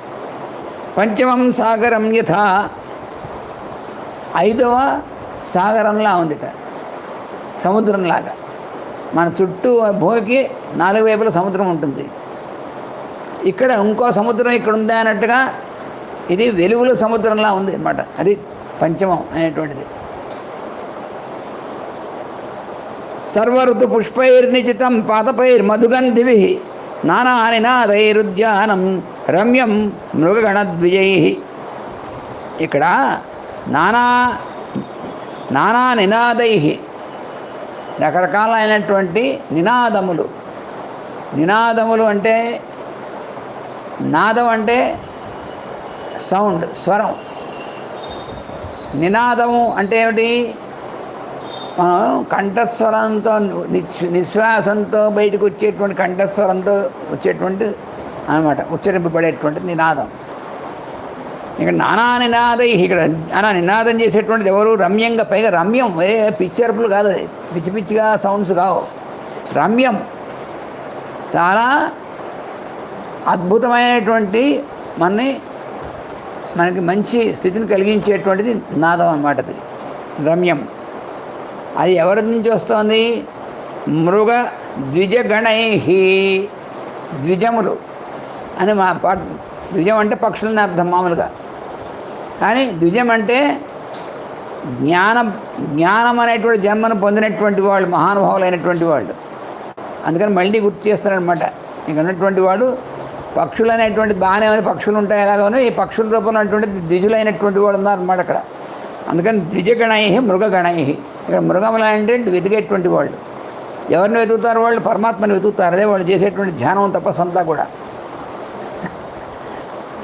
పంచమం సాగరం యథా, 5వ సాగరంలా ఉందిట, సముద్రంలాగా. మన చుట్టూ భూమికి 4 వైపుల సముద్రం ఉంటుంది. ఇక్కడ ఇంకో సముద్రం ఇక్కడ ఉందా అన్నట్టుగా ఇది వెలుగుల సముద్రంలా ఉంది అన్నమాట. అది పంచమం అనేటువంటిది. సర్వఋతు పుష్పైర్నిచితం పాదపైర్మధుగంధిభి నానా నినాదైరుద్యానం రమ్యం మృగగణద్విజై. ఇక్కడ నానా నినాదై, రకరకాలైనటువంటి నినాదములు. నినాదములు అంటే నాదం అంటే సౌండ్, స్వరం. నినాదము అంటే ఏమిటి? మనం కంఠస్వరంతో నిశ్వాసంతో బయటకు వచ్చేటువంటి కంఠస్వరంతో వచ్చేటువంటి అన్నమాట, ఉచ్చరింపబడేటువంటి నినాదం. ఇక్కడ నానా నినాదై, ఇక్కడ అలా నినాదం చేసేటువంటిది ఎవరు? రమ్యంగా, పైగా రమ్యం, పిచ్చరుపులు కాదు, అది పిచ్చి పిచ్చిగా సౌండ్స్ కావు. రమ్యం, చాలా అద్భుతమైనటువంటి మనకి మంచి స్థితిని కలిగించేటువంటిది నాదం అన్నమాట. అది రమ్యం. అది ఎవరి నుంచి వస్తుంది? మృగ ద్విజగణై, ద్విజములు అని మా పాట. ద్విజం అంటే పక్షులని అర్థం మామూలుగా, కానీ ద్విజం అంటే జ్ఞానం అనేటువంటి జన్మను పొందినటువంటి వాళ్ళు, మహానుభావులైనటువంటి వాళ్ళు. అందుకని మళ్ళీ గుర్తు చేస్తారనమాట. ఇక ఉన్నటువంటి వాడు పక్షులు అనేటువంటి బాగానే ఉంది, పక్షులు ఉంటాయి ఎలాగోనో ఈ పక్షుల రూపంలో అటువంటి ద్విజులైనటువంటి వాడు ఉన్నారన్నమాట అక్కడ. అందుకని ద్విజగణై మృగగణై. ఇక్కడ మృగములు అంటే వెతికేటువంటి వాళ్ళు. ఎవరిని వెతుకుతారు? వాళ్ళు పరమాత్మని వెతుకుతారు. అదే వాళ్ళు చేసేటువంటి ధ్యానం, తపస్సు అంతా కూడా.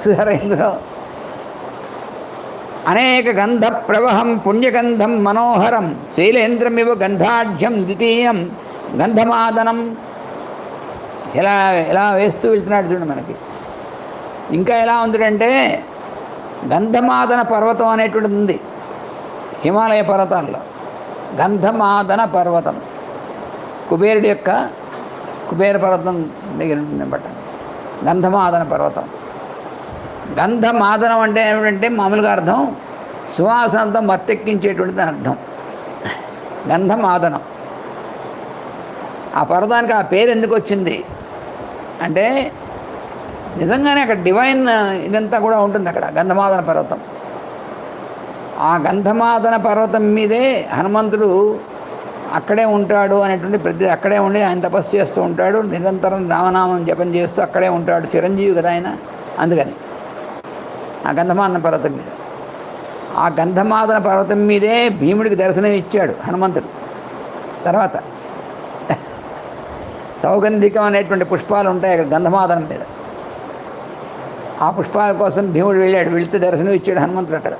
చూసారా ఇందులో? అనేక గంధ ప్రవహం పుణ్యగంధం మనోహరం శైలేంద్రమివ గంధాఢ్యం ద్వితీయం గంధమాదనం. ఎలా వేస్తూ వెళ్తున్నాడు చూడండి మనకి. ఇంకా ఎలా ఉందంటే గంధమాదన పర్వతం అనేటువంటిది ఉంది హిమాలయ పర్వతాల్లో. గంధమాదన పర్వతం కుబేరుడి యొక్క కుబేర పర్వతం దగ్గర ఉండబట్ట గంధమాదన పర్వతం. గంధమాదనం అంటే ఏమిటంటే మామూలుగా అర్థం సువాసనతో మత్తెక్కించేటువంటిది అర్థం. గంధమాదనం. ఆ పర్వతానికి ఆ పేరు ఎందుకు వచ్చింది అంటే నిజంగానే అక్కడ డివైన్ ఇదంతా కూడా ఉంటుంది అక్కడ గంధమాదన పర్వతం. ఆ గంధమాదన పర్వతం మీదే హనుమంతుడు అక్కడే ఉంటాడు అనేటువంటి అక్కడే ఉండి ఆయన తపస్సు చేస్తూ ఉంటాడు. నిరంతరం రామనామం జపం చేస్తూ అక్కడే ఉంటాడు. చిరంజీవి కదా ఆయన. అందుకని ఆ గంధమాదన పర్వతం మీద, ఆ గంధమాదన పర్వతం మీదే భీముడికి దర్శనం ఇచ్చాడు హనుమంతుడు. తర్వాత సౌగంధికం అనేటువంటి పుష్పాలు ఉంటాయి అక్కడ గంధమాదనం మీద. ఆ పుష్పాల కోసం భీముడు వెళ్తే దర్శనం ఇచ్చాడు హనుమంతుడు అక్కడ.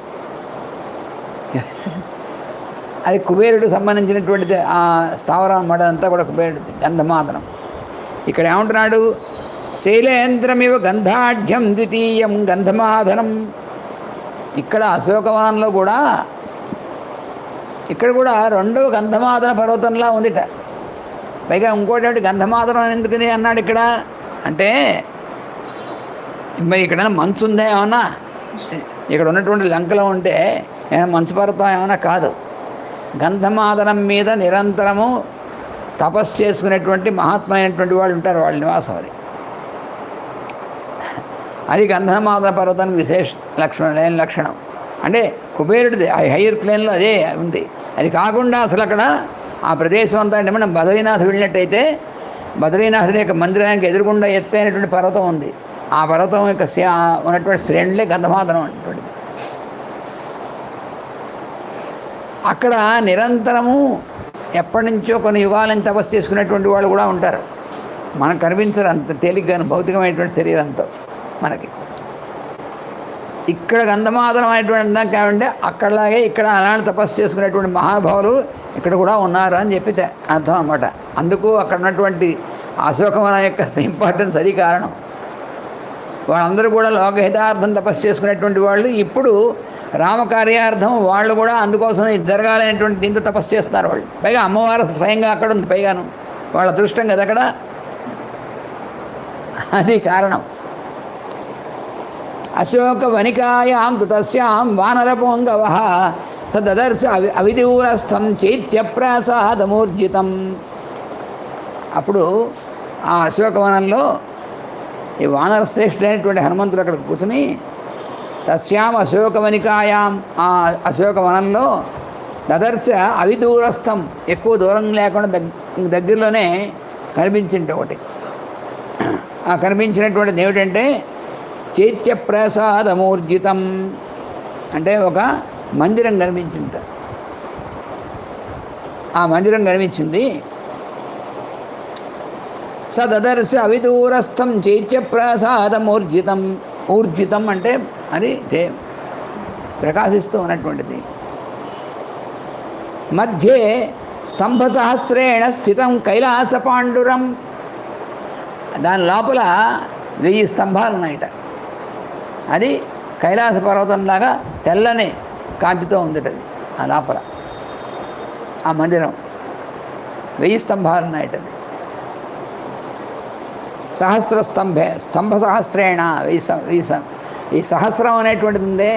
అది కుబేరుడికి సంబంధించినటువంటిది ఆ స్థావరం అన్నమాట. అంతా కూడా కుబేరుడిది గంధమాదనం. ఇక్కడ ఏమంటున్నాడు? శైలేంద్రమివ గంధాఢ్యం ద్వితీయం గంధమాదనం. ఇక్కడ అశోకవనంలో కూడా ఇక్కడ కూడా 2వ గంధమాదన పర్వతంలా ఉందిట. పైగా ఇంకోటి గంధమాదనం ఎందుకని అన్నాడు ఇక్కడ అంటే, మరి ఇక్కడ మంచు ఉందా ఏమన్నా? ఇక్కడ ఉన్నటువంటి లంకలో ఉంటే ఏమైనా మంచు పర్వతం ఏమైనా కాదు. గంధమాదనం మీద నిరంతరము తపస్సు చేసుకునేటువంటి మహాత్మైనటువంటి వాళ్ళు ఉంటారు, వాళ్ళ నివాసం అది. అది గంధమాదన పర్వతానికి విశేష లక్షణం. అంటే కుబేరుడిది ఆ హైయర్ ప్లేన్లో అదే ఉంది. అది కాకుండా అసలు అక్కడ ఆ ప్రదేశం అంతా అంటే మనం బద్రీనాథ్ వెళ్ళినట్టయితే బద్రీనాథుని యొక్క మందిరానికి ఎదురుగుండా ఎత్తైనటువంటి పర్వతం ఉంది. ఆ పర్వతం యొక్క ఉన్నటువంటి శ్రేణులే గంధమాదనం అనేటువంటిది. అక్కడ నిరంతరము ఎప్పటి నుంచో కొన్ని యుగాలను తపస్సు చేసుకునేటువంటి వాళ్ళు కూడా ఉంటారు. మనకు కనిపించరు అంత తేలిగ్గాను భౌతికమైనటువంటి శరీరంతో మనకి. ఇక్కడ గంధమాదనం అనేటువంటి అందాం కావంటే అక్కడలాగే ఇక్కడ అలాంటి తపస్సు చేసుకునేటువంటి మహానుభావులు ఇక్కడ కూడా ఉన్నారు అని చెప్పి అర్థం అన్నమాట. అందుకు అక్కడ ఉన్నటువంటి అశోకవనం యొక్క ఇంపార్టెన్స్ అది కారణం. వాళ్ళందరూ కూడా లోకహితార్థం తపస్సు చేసుకునేటువంటి వాళ్ళు ఇప్పుడు రామకార్యార్థం వాళ్ళు కూడా అందుకోసం ఇది జరగాలనేటువంటి దీంతో తపస్సు చేస్తున్నారు వాళ్ళు. పైగా అమ్మవారు స్వయంగా అక్కడ ఉంది, పైగాను వాళ్ళ అదృష్టం కదా అక్కడ, అది కారణం. అశోక వనికాయాం తస్యాం వానరపొంగవ సదర్శ అవిదూరస్థం చైత్యప్రాసాదమూర్జితం. అప్పుడు ఆ అశోకవనంలో ఈ వానర శ్రేష్ఠుడైనటువంటి హనుమంతుడు అక్కడ కూర్చుని తస్యాం అశోకవనికాయాం, ఆ అశోకవనంలో దదర్శ అవిదూరస్థం, ఎక్కువ దూరం లేకుండా దగ్గరలోనే కనిపించింది ఒకటి. ఆ కనిపించినటువంటిది ఏమిటంటే చైత్యప్రసాదమూర్జితం, అంటే ఒక మందిరం కనిపించింది. ఆ మందిరం కనిపించింది. సదర్శ అవిదూరస్థం చైత్యప్రసాదమూర్జితం. ఊర్జితం అంటే అది ప్రకాశిస్తూ ఉన్నటువంటిది. మధ్యే స్తంభసహస్రేణ స్థితం కైలాస పాండురం. దాని లోపల 1000 స్తంభాలు ఉన్నాయట. అది కైలాస పర్వతంలాగా తెల్లని కాంతితో ఉందిటది. ఆ లోపల ఆ మందిరం 1000 స్తంభాలు ఉన్నాయట. అది స్తంభ సహస్రేణ, ఈ సహస్రం అనేటువంటిది ఉందే,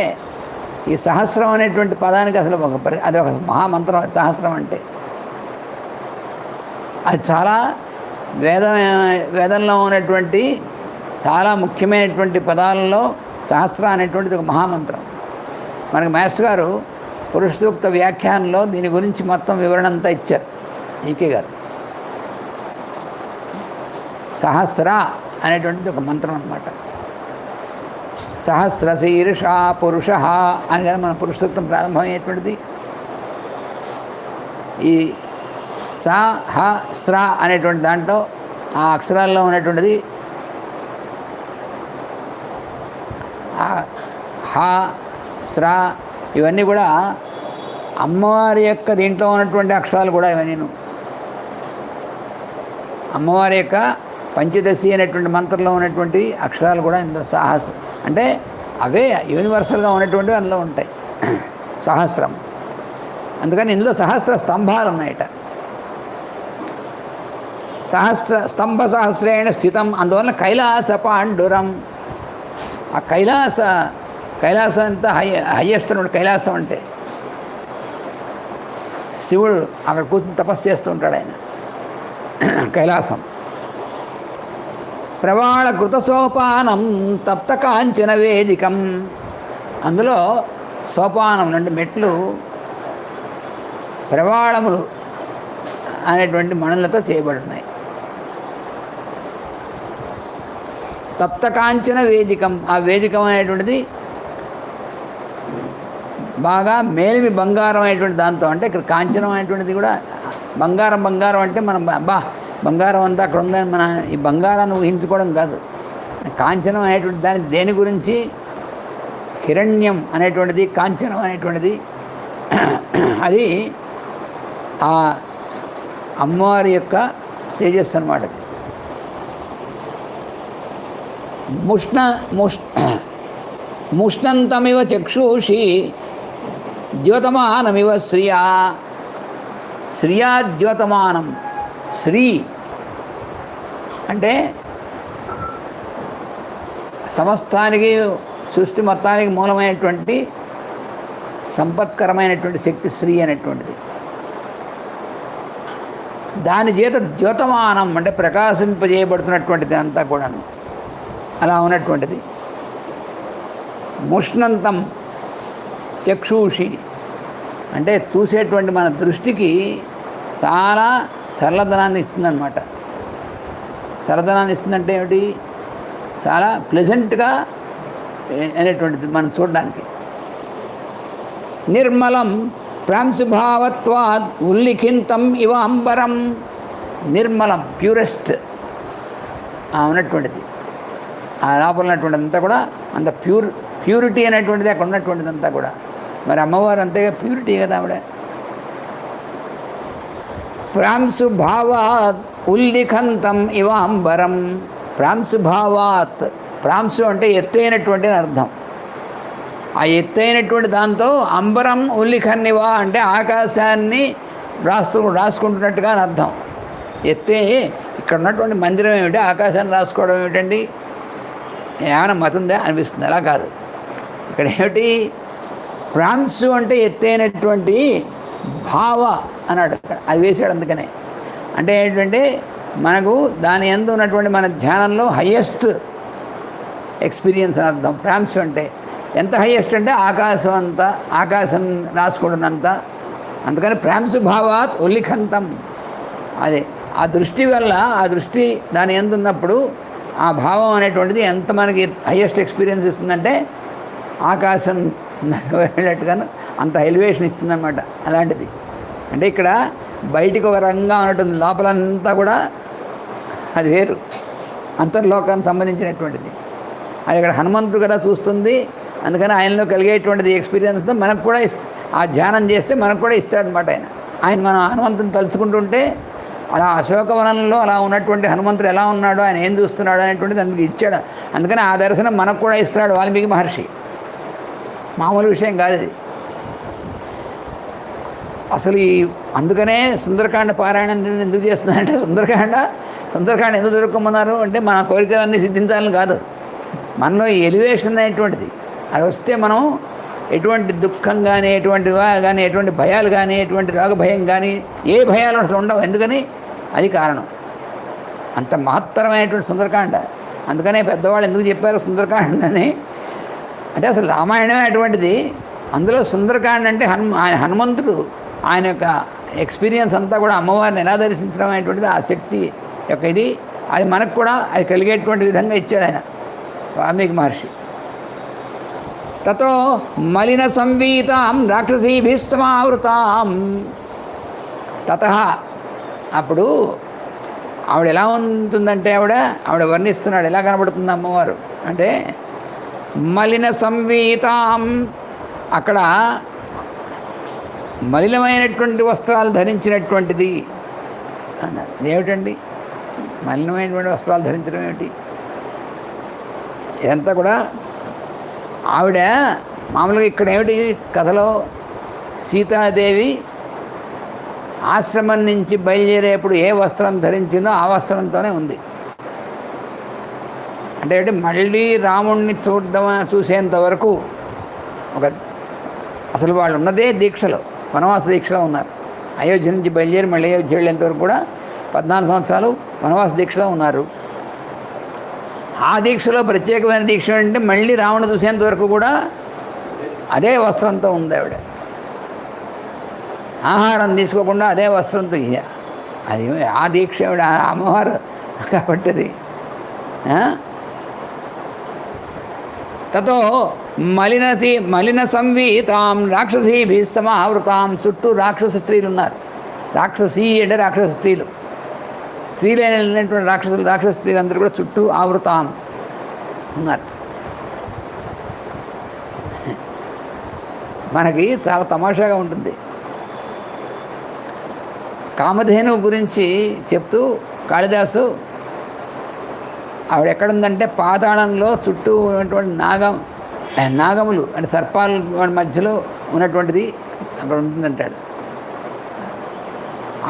ఈ సహస్రం అనేటువంటి పదానికి అసలు అది ఒక మహామంత్రం. సహస్రం అంటే అది చాలా వేదంలో ఉన్నటువంటి చాలా ముఖ్యమైనటువంటి పదాలలో సహస్ర అనేటువంటిది ఒక మహామంత్రం. మనకి మాస్టర్ గారు పురుష సూక్త వ్యాఖ్యానంలో దీని గురించి మొత్తం వివరణ అంతా ఇచ్చారు, ఈకే గారు. సహస్ర అనేటువంటిది ఒక మంత్రం అన్నమాట. సహస్ర శీర్ష పురుష అని కదా మన పురుష సూక్తం ప్రారంభమయ్యేటువంటిది. ఈ స హ స్ర అనేటువంటి దాంట్లో ఆ అక్షరాల్లో ఉన్నటువంటిది హ స్ర, ఇవన్నీ కూడా అమ్మవారి యొక్క దీంట్లో ఉన్నటువంటి అక్షరాలు కూడా ఇవన్నీ అమ్మవారి యొక్క పంచదశి అనేటువంటి మంత్రంలో ఉన్నటువంటి అక్షరాలు కూడా ఇందులో అంటే అవే యూనివర్సల్గా ఉన్నటువంటివి అందులో ఉంటాయి. సహస్రం, అందుకని ఇందులో సహస్ర స్తంభాలు ఉన్నాయట. స్తంభ సహస్రేణ స్థితం, అందువల్ల కైలాస పాండురం. ఆ కైలాసం అంతా హయ్యెస్ట్ అన్నమాట. కైలాసం అంటే శివుడు అక్కడ కూర్చుని తపస్సు చేస్తూ ఉంటాడు ఆయన. కైలాసం. ప్రవాళ కృత సోపానం తప్త కాంచన వేదికం. అందులో సోపానం అంటే మెట్లు ప్రవాళములు అనేటువంటి మణులతో చేయబడుతున్నాయి. తప్త కాంచన వేదికం, ఆ వేదికం అనేటువంటిది బాగా మేలిమి బంగారం అనేటువంటి దాంతో, అంటే ఇక్కడ కాంచనం అనేటువంటిది కూడా బంగారం అంటే మనం బంగారం అంతా అక్కడ ఉందని మన ఈ బంగారాన్ని ఊహించుకోవడం కాదు. కాంచనం అనేటువంటి దేని గురించి, హిరణ్యం అనేటువంటిది, కాంచనం అనేటువంటిది అది ఆ అమ్మవారి యొక్క తేజస్సు అన్నమాట. అది ముష్ణంతమివ చక్షుషి ద్యోతమానమివ శ్రియా ద్యోతమానం. శ్రీ అంటే సమస్తానికి సృష్టి మొత్తానికి మూలమైనటువంటి సంపత్కరమైనటువంటి శక్తి శ్రీ అనేటువంటిది. దాని చేత ద్యోతమానం అంటే ప్రకాశింపజేయబడుతున్నటువంటిది అంతా కూడా అలా ఉన్నటువంటిది. ముష్ణంతం చక్షుషి అంటే చూసేటువంటి మన దృష్టికి చాలా చల్లదనాన్ని ఇస్తుందన్నమాట. చల్లదనాన్ని ఇస్తుందంటే ఏమిటి, చాలా ప్లెజెంట్గా అనేటువంటిది మనం చూడడానికి. నిర్మలం ప్రాంశుభావత్వాద్ ఉల్లిఖింతం ఇవ అంబరం. నిర్మలం ప్యూరెస్ట్ ఉన్నటువంటిది. ఆ లోపల ఉన్నటువంటిది అంతా కూడా అంత ప్యూరిటీ అనేటువంటిది అక్కడ ఉన్నటువంటిది అంతా కూడా. మరి అమ్మవారు అంతేగా ప్యూరిటీ కదా ఆవిడ. ప్రాంశుభావాత్ ఉల్లిఖంతం ఇవ అంబరం. ప్రాంశుభావాత్ ప్రాంశు అంటే ఎత్తైనటువంటి అర్థం. ఆ ఎత్తైనటువంటి దాంతో అంబరం ఉల్లిఖన్నివా అంటే ఆకాశాన్ని రాసుకుంటున్నట్టుగా అని అర్థం. ఎత్తే ఇక్కడ ఉన్నటువంటి మందిరం ఏమిటి, ఆకాశాన్ని రాసుకోవడం ఏమిటండి, ఏమైనా మతుందా అనిపిస్తుంది. అలా కాదు. ఇక్కడ ఏమిటి, ప్రాంశు అంటే ఎత్తైనటువంటి భావ అన్నాడు. అది వేసాడు. అందుకనే అంటే ఏంటంటే మనకు దాని యందు ఉన్నటువంటి మన ధ్యానంలో హయ్యెస్ట్ ఎక్స్పీరియన్స్ అని అర్థం. ప్రాంశు అంటే ఎంత హయ్యెస్ట్ అంటే ఆకాశం అంతా, ఆకాశం రాసుకుంటున్నంత. అందుకని ప్రాంశు భావాత్ ఉల్లిఖంతం. అదే ఆ దృష్టి వల్ల, ఆ దృష్టి దాని యందు ఉన్నప్పుడు ఆ భావం అనేటువంటిది ఎంత మనకి హయ్యెస్ట్ ఎక్స్పీరియన్స్ ఇస్తుందంటే ఆకాశం వెళ్ళట్టుగాను అంత ఎలివేషన్ ఇస్తుందన్నమాట. అలాంటిది అంటే ఇక్కడ బయటికి ఒక రంగా ఉంటుంది, లోపలంతా కూడా అది వేరు, అంతర్లోకానికి సంబంధించినటువంటిది. అది ఇక్కడ హనుమంతుడు కూడా చూస్తుంది. అందుకని ఆయనలో కలిగేటువంటిది ఎక్స్పీరియన్స్తో మనకు కూడా ఆ ధ్యానం చేస్తే మనకు కూడా ఇస్తాడనమాట. ఆయన మన హనుమంతుని తలుచుకుంటుంటే అలా అశోకవనంలో అలా ఉన్నటువంటి హనుమంతుడు ఎలా ఉన్నాడో, ఆయన ఏం చూస్తున్నాడు అనేటువంటిది అందుకు ఇచ్చాడు. అందుకని ఆ దర్శనం మనకు కూడా ఇస్తాడు వాల్మీకి మహర్షి. మామూలు విషయం కాదు అది అసలు. అందుకనే సుందరకాండ పారాయణం ఎందుకు చేస్తున్నారంటే, సుందరకాండ ఎందుకు దొరుకుమన్నారు అంటే మన కోరికలన్నీ సిద్ధించాలని కాదు, మనలో ఈ ఎలివేషన్ అనేటువంటిది అది వస్తే మనం ఎటువంటి దుఃఖం కానీ, ఎటువంటి కానీ, ఎటువంటి భయాలు కానీ, ఎటువంటి రోగ భయం కానీ, ఏ భయాలు అసలు ఉండవు. ఎందుకని అది కారణం. అంత మహత్తరమైనటువంటి సుందరకాండ. అందుకనే పెద్దవాళ్ళు ఎందుకు చెప్పారు సుందరకాండ అని అంటే, అసలు రామాయణమే అటువంటిది. అందులో సుందరకాండ అంటే ఆయన హనుమంతుడు ఆయన యొక్క ఎక్స్పీరియన్స్ అంతా కూడా అమ్మవారిని ఎలా దర్శించడం అనేటువంటిది ఆ శక్తి యొక్క ఇది అది మనకు కూడా అది కలిగేటువంటి విధంగా ఇచ్చాడు ఆయన వాల్మీకి మహర్షి. తతో మలిన సంవీతాం రాక్షసీభిస్తమావృతాం. తత అప్పుడు ఆవిడ ఎలా ఉంటుందంటే ఆవిడ వర్ణిస్తున్నాడు ఎలా కనబడుతుంది అమ్మవారు అంటే, మలిన సంవీతాం అక్కడ మలినమైనటువంటి వస్త్రాలు ధరించినటువంటిది అన్నారు. ఏమిటండి మలినమైనటువంటి వస్త్రాలు ధరించడం ఏమిటి? ఇదంతా కూడా ఆవిడ మామూలుగా ఇక్కడ ఏమిటి కథలో, సీతాదేవి ఆశ్రమం నుంచి బయలుదేరేప్పుడు ఏ వస్త్రం ధరించిందో ఆ వస్త్రంతోనే ఉంది. అంటే మళ్ళీ రాముణ్ణి చూసేంత వరకు అసలు వాళ్ళు ఉన్నదే దీక్షలో, వనవాస దీక్షలో ఉన్నారు. అయోధ్య నుంచి బయలుదేరి మళ్ళీ అయోధ్య వెళ్ళేంతవరకు కూడా 14 సంవత్సరాలు వనవాస దీక్షలో ఉన్నారు. ఆ దీక్షలో ప్రత్యేకమైన దీక్ష అంటే మళ్ళీ రావణ చూసేంత వరకు కూడా అదే వస్త్రంతో ఉంది ఆవిడ. ఆహారం తీసుకోకుండా అదే వస్త్రంతో అది ఆ దీక్ష ఆవిడ అమ్మవారు కాబట్టి అది. తతో మలిన సంవీతాం రాక్షసీభిస్తమావృతాం. చుట్టూ రాక్షస స్త్రీలు ఉన్నారు. రాక్షసీ అంటే రాక్షస స్త్రీలు, స్త్రీలైనటువంటి రాక్షస స్త్రీలందరూ కూడా చుట్టూ ఆవృతాం ఉన్నారు. మనకి చాలా తమాషాగా ఉంటుంది. కామధేను గురించి చెప్తూ కాళిదాసు ఆవిడ ఎక్కడుందంటే పాతాళంలో చుట్టూ ఉన్నటువంటి నాగములు అంటే సర్పాల మధ్యలో ఉన్నటువంటిది అక్కడ ఉంటుందంటాడు.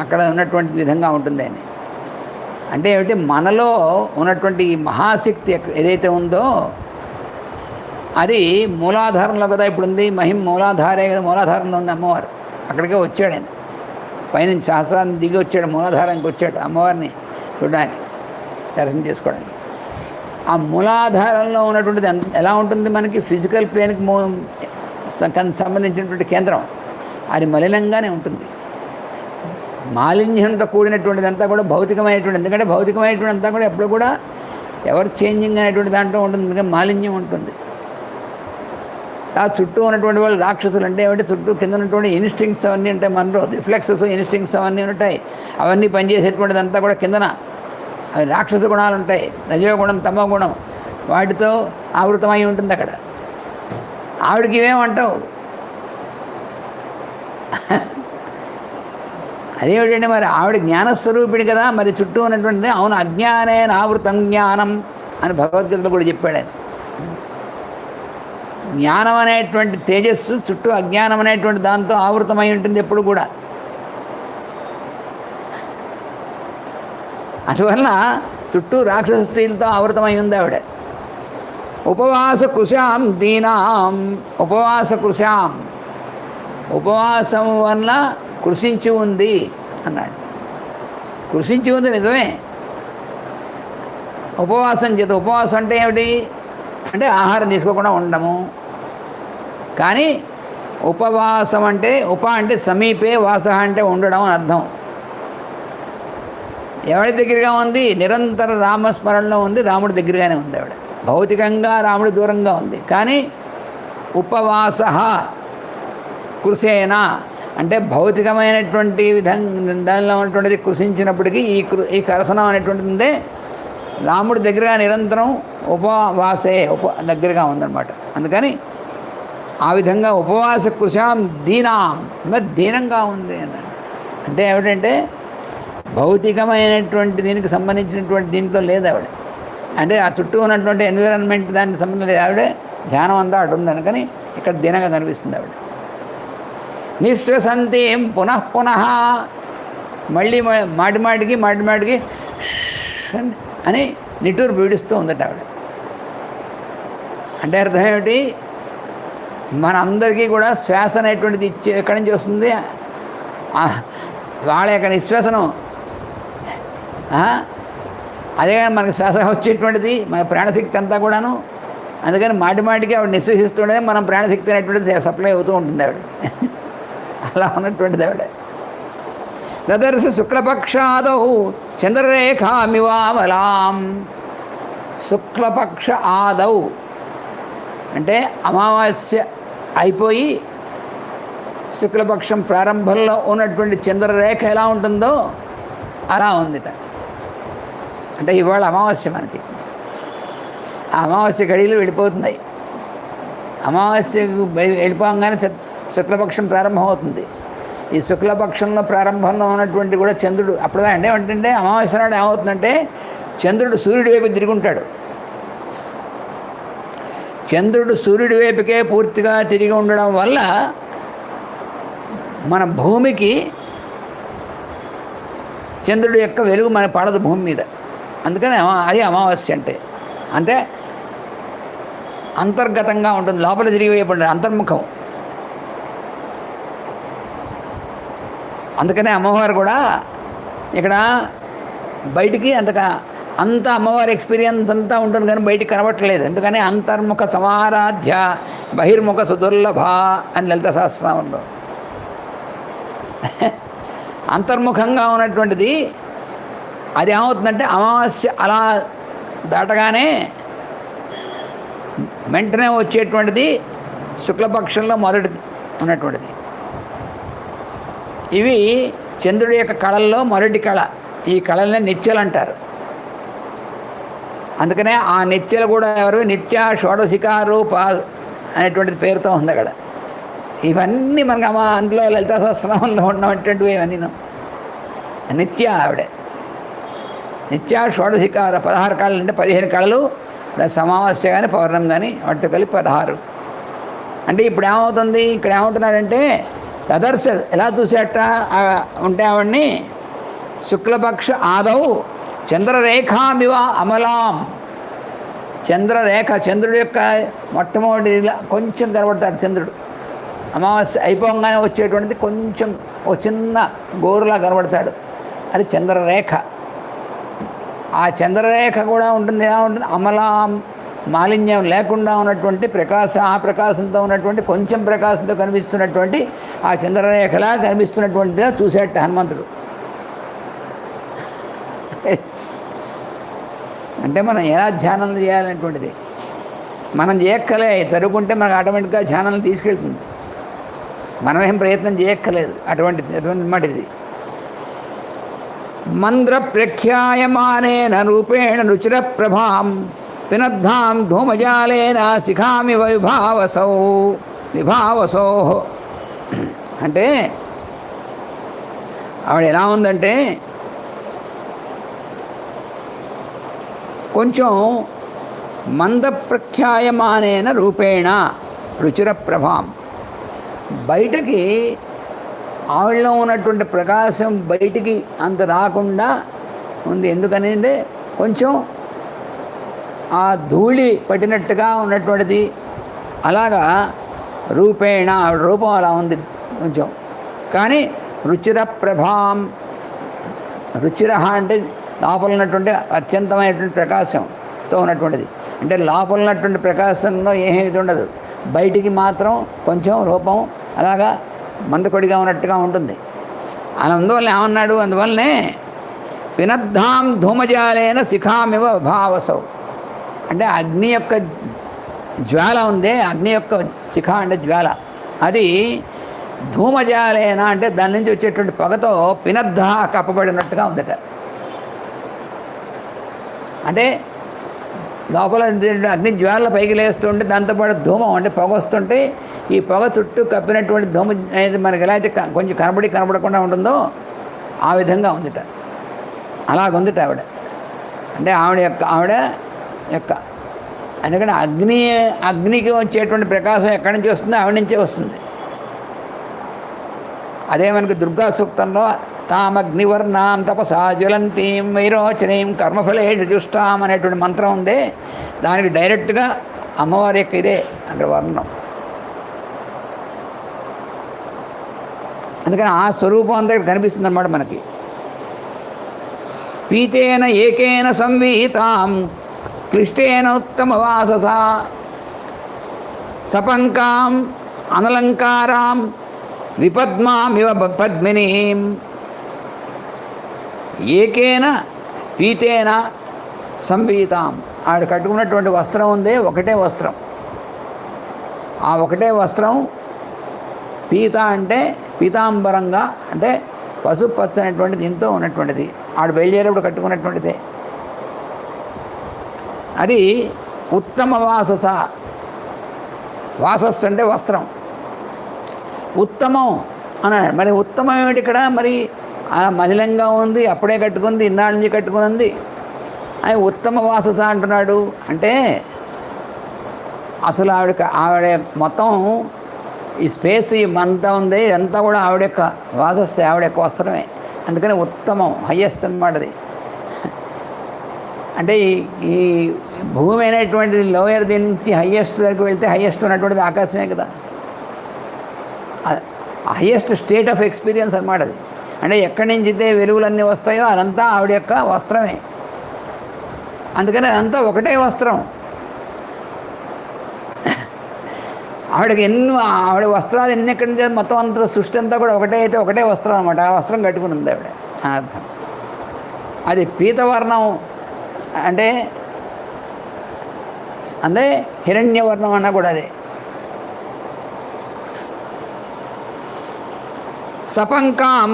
అక్కడ ఉన్నటువంటి విధంగా ఉంటుంది అని అంటే ఏమిటి, మనలో ఉన్నటువంటి మహాశక్తి ఏదైతే ఉందో అది మూలాధారంలో కదా ఇప్పుడు ఉంది. మూలాధారే కదా, మూలాధారంలో ఉంది అమ్మవారు. అక్కడికే వచ్చాడు ఆయన, పైనుంచి సహస్రాన్ని దిగి వచ్చాడు, మూలాధారానికి వచ్చాడు అమ్మవారిని చూడడానికి, దర్శనం చేసుకోవడానికి. ఆ మూలాధారంలో ఉన్నటువంటిది ఎలా ఉంటుంది, మనకి ఫిజికల్ ప్లేన్కి సంబంధించినటువంటి కేంద్రం అది మలినంగానే ఉంటుంది. మాలిన్యంతో కూడినటువంటిది అంతా కూడా భౌతికమైనటువంటి, ఎందుకంటే భౌతికమైనటువంటి అంతా కూడా ఎప్పుడు కూడా ఎవరు చేంజింగ్ అనేటువంటి దాంట్లో ఉంటుంది, ఎందుకంటే మాలిన్యం ఉంటుంది. ఆ చుట్టూ ఉన్నటువంటి వాళ్ళు రాక్షసులు అంటే ఏమంటే చుట్టూ కింద ఉన్నటువంటి ఇన్స్టింక్ట్స్ అవన్నీ ఉంటాయి, మనలో రిఫ్లెక్సెస్ ఇన్స్టింక్ట్స్ అవన్నీ ఉంటాయి. అవన్నీ పనిచేసేటువంటిది అంతా కూడా కిందన అవి రాక్షస గుణాలు ఉంటాయి, రజోగుణం తమోగుణం, వాటితో ఆవృతమై ఉంటుంది అక్కడ. ఆవిడకి ఇవేమంటావు? అదేమిటంటే మరి ఆవిడ జ్ఞానస్వరూపిణి కదా, మరి చుట్టూ ఉన్నటువంటిది. అవును, అజ్ఞానేన ఆవృతం జ్ఞానం అని భగవద్గీతలో కూడా చెప్పాడు ఆయన. జ్ఞానం అనేటువంటి తేజస్సు చుట్టూ అజ్ఞానం అనేటువంటి దాంతో ఆవృతమై ఉంటుంది ఎప్పుడు కూడా. అందువలన చుట్టూ రాక్షస స్త్రీలతో ఆవృతమై ఉంది ఆవిడ. ఉపవాస కృశాం దీనాం, ఉపవాస కృశాం, ఉపవాసం వల్ల కృషించి ఉంది అన్నాడు. కృషించి ఉంది నిజమే. ఉపవాసం చేత, ఉపవాసం అంటే ఏమిటి అంటే ఆహారం తీసుకోకుండా ఉండము. కానీ ఉపవాసం అంటే ఉప అంటే సమీపే, వాస అంటే ఉండడం అని అర్థం. ఎవరి దగ్గరగా ఉంది? నిరంతర రామస్మరణలో ఉంది, రాముడి దగ్గరగానే ఉంది ఆవిడ. భౌతికంగా రాముడి దూరంగా ఉంది, కానీ ఉపవాస కృషేన అంటే భౌతికమైనటువంటి దానిలో ఉన్నటువంటిది కృషించినప్పటికీ ఈ కరసనం అనేటువంటిది ఉందే రాముడి దగ్గరగా నిరంతరం ఉపవాసే దగ్గరగా ఉందన్నమాట. అందుకని ఆ విధంగా ఉపవాస కృషాం దీనాం, దీనంగా ఉంది అన్నాడు. అంటే ఏమిటంటే భౌతికమైనటువంటి దీనికి సంబంధించినటువంటి దీంట్లో లేదు ఆవిడ. అంటే ఆ చుట్టూ ఉన్నటువంటి ఎన్విరాన్మెంట్ దానికి సంబంధం లేదు. ఆవిడే ధ్యానం అంతా అటు ఉంది. అందుకని ఇక్కడ దీనంగా కనిపిస్తుంది ఆవిడ. నిశ్వసంతేం పునః పునః, మళ్ళీ మాటిమాటికి అని నిట్టూరు పీడిస్తూ ఉందట ఆవిడ. అంటే అర్థం ఏమిటి? మన అందరికీ కూడా శ్వాస అనేటువంటిది ఎక్కడి నుంచి వస్తుంది? వాళ్ళ యొక్క నిశ్వాసనం. అదే కానీ మనకి శ్వాస వచ్చేటువంటిది మన ప్రాణశక్తి అంతా కూడాను. అందుకని మాటికి ఆవిడ నిశ్వసిస్తుండే మనం ప్రాణశక్తి అనేటువంటిది సప్లై అవుతూ ఉంటుంది ఆవిడ. అలా ఉన్నటువంటిది ఆవిడ. దదర్శ శుక్లపక్షాదౌ చంద్రరేఖామివామలాం. శుక్లపక్ష ఆదౌ అంటే అమావాస్య అయిపోయి శుక్లపక్షం ప్రారంభంలో ఉన్నటువంటి చంద్రరేఖ ఎలా ఉంటుందో అలా ఉందిట. అంటే ఇవాళ అమావాస్య మనకి. ఆ అమావాస్య గడియలు వెళ్ళిపోతున్నాయి. అమావాస్యకు వెళ్ళిపోగానే శుక్లపక్షం ప్రారంభమవుతుంది. ఈ శుక్లపక్షంలో ప్రారంభంలో ఉన్నటువంటి కూడా చంద్రుడు అప్పుడు అంటే ఏమంటే అమావాస్య నాడు ఏమవుతుందంటే చంద్రుడు సూర్యుడి వైపు తిరుగుంటాడు. చంద్రుడు సూర్యుడి వైపుకే పూర్తిగా తిరిగి ఉండడం వల్ల మన భూమికి చంద్రుడి యొక్క వెలుగు మన పడదు భూమి మీద. అందుకని అది అమావాస్య అంటే అంతర్గతంగా ఉంటుంది, లోపల తిరిగి వైపు అంతర్ముఖం. అందుకనే అమ్మవారు కూడా ఇక్కడ బయటికి అంత అమ్మవారి ఎక్స్పీరియన్స్ అంతా ఉంటుంది, కానీ బయటికి కనబట్టలేదు. ఎందుకని అంతర్ముఖ సమారాధ్య బహిర్ముఖ సుదుర్లభ అని లలిత సహస్రనామంలో అంతర్ముఖంగా ఉన్నటువంటిది అది ఏమవుతుందంటే అమావాస్య అలా దాటగానే వెంటనే వచ్చేటువంటిది శుక్లపక్షంలో మొదటి ఉన్నటువంటిది. ఇవి చంద్రుడి యొక్క కళల్లో మొదటి కళ. ఈ కళల్ని నిత్యలు అంటారు. అందుకనే ఆ నిత్యలు కూడా ఎవరు నిత్య షోడశికా రూప అనేటువంటిది పేరుతో ఉంది అక్కడ. ఇవన్నీ మనకు అందులో లలితా సహస్రనామంలో ఉన్నటువంటివి ఇవన్నీ నిత్య ఆవిడే. నిత్య షోడశికార 16 కళలు అంటే 15 కళలు ప్లస్ అమావాస్య కానీ పౌర్ణం కానీ వాటితో కలిపి 16. అంటే ఇప్పుడు ఏమవుతుంది? ఇక్కడ ఏమవుతున్నాడంటే దదర్శ ఎలా చూసేట ఉంటే ఆవిడ్ని శుక్లపక్ష ఆదౌ చంద్రరేఖామివ అమలాం. చంద్రరేఖ చంద్రుడి యొక్క మొట్టమొదటి కొంచెం కనబడతాడు చంద్రుడు. అమావాస్య అయిపోగానే వచ్చేటువంటిది కొంచెం ఒక చిన్న గోరులా కనబడతాడు, అది చంద్రరేఖ. ఆ చంద్రరేఖ కూడా ఉంటుంది, ఎలా ఉంటుంది? అమలాం, మాలిన్యం లేకుండా ఉన్నటువంటి ఆ ప్రకాశంతో ఉన్నటువంటి కొంచెం ప్రకాశంతో కనిపిస్తున్నటువంటి ఆ చంద్రరేఖలా కనిపిస్తున్నటువంటిగా చూసేట హనుమంతుడు. అంటే మనం ఎలా ధ్యానం చేయాలనేటువంటిది మనం చేయక్కలే. చదువుకుంటే మనకు ఆటోమేటిక్గా ధ్యానం తీసుకెళ్తుంది. మనమేం ప్రయత్నం చేయక్కలేదు. అటువంటి మాట ఇది. మంద్ర ప్రఖ్యాయమానేన రూపేణ రుచిర ప్రభాం పినద్ధాం ధూమజాలేన శిఖామి విభావసో. అంటే ఆవిడ ఎలా ఉందంటే కొంచెం మందప్రఖ్యాయమానేన రూపేణ రుచిర ప్రభాం. బయటకి ఆవిడలో ఉన్నటువంటి ప్రకాశం బయటికి అంత రాకుండా ఉంది. ఎందుకని అంటే కొంచెం ఆ ధూళి పట్టినట్టుగా ఉన్నటువంటిది. అలాగా రూపేణ ఆవిడ రూపం అలా ఉంది కొంచెం. కానీ రుచిర ప్రభాం, రుచిర అంటే లోపల ఉన్నటువంటి అత్యంతమైనటువంటి ప్రకాశంతో ఉన్నటువంటిది. అంటే లోపల ఉన్నటువంటి ప్రకాశంలో ఏమీ ఉండదు, బయటికి మాత్రం కొంచెం రూపం అలాగా మందకొడిగా ఉన్నట్టుగా ఉంటుంది. అలా అందువల్ల ఏమన్నాడు, అందువల్లనే పినద్ధాం ధూమజాలేన శిఖామివ భావసౌ. అంటే అగ్ని యొక్క జ్వాల ఉందే, అగ్ని యొక్క శిఖ అంటే జ్వాల, అది ధూమజాలేన అంటే దాని నుంచి వచ్చేటువంటి పొగతో పినద్ధ కప్పబడినట్టుగా ఉందట. అంటే లోపల అగ్ని జ్వాల పైకి లేస్తుంటే దాంతోపాటు ధూమం అంటే పొగ వస్తుంటే ఈ పొగ చుట్టూ కప్పినటువంటి ధూమ అనేది మనకి ఎలా అయితే కొంచెం కనబడకుండా ఉంటుందో ఆ విధంగా ఉందిట. అలాగుందిట ఆవిడ. అంటే ఆవిడ యొక్క ఎందుకంటే అగ్నికి వచ్చేటువంటి ప్రకాశం ఎక్కడి నుంచి వస్తుందో ఆవిడ నుంచే వస్తుంది. అదే మనకి దుర్గా సూక్తంలో తామగ్నివర్ణాం తపసా జ్వలంతీం వైరోచనీం కర్మఫలేషు జుష్టాం అనేటువంటి మంత్రం ఉంది. దానికి డైరెక్ట్గా అమ్మవారి యొక్క ఇదే అక్కడ వర్ణం. అందుకని ఆ స్వరూపం అంతా కనిపిస్తుంది అన్నమాట మనకి. పీతేన ఏకేన సంవీతాం క్లిష్టేన ఉత్తమ వాససా సపంకాం అనలంకారాం విపద్మామివ పద్మినీం. ఏకేన పీతేన సంవీతాం, ఆవిడ కట్టుకున్నటువంటి వస్త్రం ఉంది, ఒకటే వస్త్రం. ఆ ఒకటే వస్త్రం పీత అంటే పీతాంబరంగా అంటే పసుపు పచ్చనటువంటి దీంతో ఉన్నటువంటిది. ఆవిడ బయలుదేరేప్పుడు కట్టుకున్నటువంటిదే. అది ఉత్తమ వాసస. వాసస్ అంటే వస్త్రం, ఉత్తమం అన్నాడు. మరి ఉత్తమం ఏమిటి ఇక్కడ? మరి మలినంగా ఉంది, అప్పుడే కట్టుకుంది, ఇన్నాళ్ళ నుంచి కట్టుకున్నది, అది ఉత్తమ వాసస అంటున్నాడు. అంటే అసలు ఆవిడ మొత్తం ఈ స్పేస్ ఈ మంతా ఉంది, ఇదంతా కూడా ఆవిడ యొక్క వాసస్సు, ఆవిడ యొక్క వస్త్రమే. అందుకని ఉత్తమం, హయ్యెస్ట్ అన్నమాట అది. అంటే ఈ భూమి అనేటువంటిది లోయర్ దీని నుంచి హయ్యెస్ట్ దగ్గరికి వెళ్తే హయ్యెస్ట్ ఉన్నటువంటిది ఆకాశమే కదా. హయ్యెస్ట్ స్టేట్ ఆఫ్ ఎక్స్పీరియన్స్ అన్నమాట అది. అంటే ఎక్కడి నుంచి అయితే వెలుగులన్నీ వస్తాయో అదంతా ఆవిడ యొక్క వస్త్రమే. అందుకని అదంతా ఒకటే వస్త్రం. ఆవిడకి ఆవిడ వస్త్రాలు ఎన్ని ఎక్కడి నుంచి మొత్తం అంతా సృష్టి అంతా కూడా ఒకటే అయితే ఒకటే వస్త్రం అనమాట. ఆ వస్త్రం కట్టుకుని ఉంది ఆవిడ. అర్థం అది పీతవర్ణం అంటే హిరణ్యవర్ణం అన్నా కూడా అదే. సపంకాం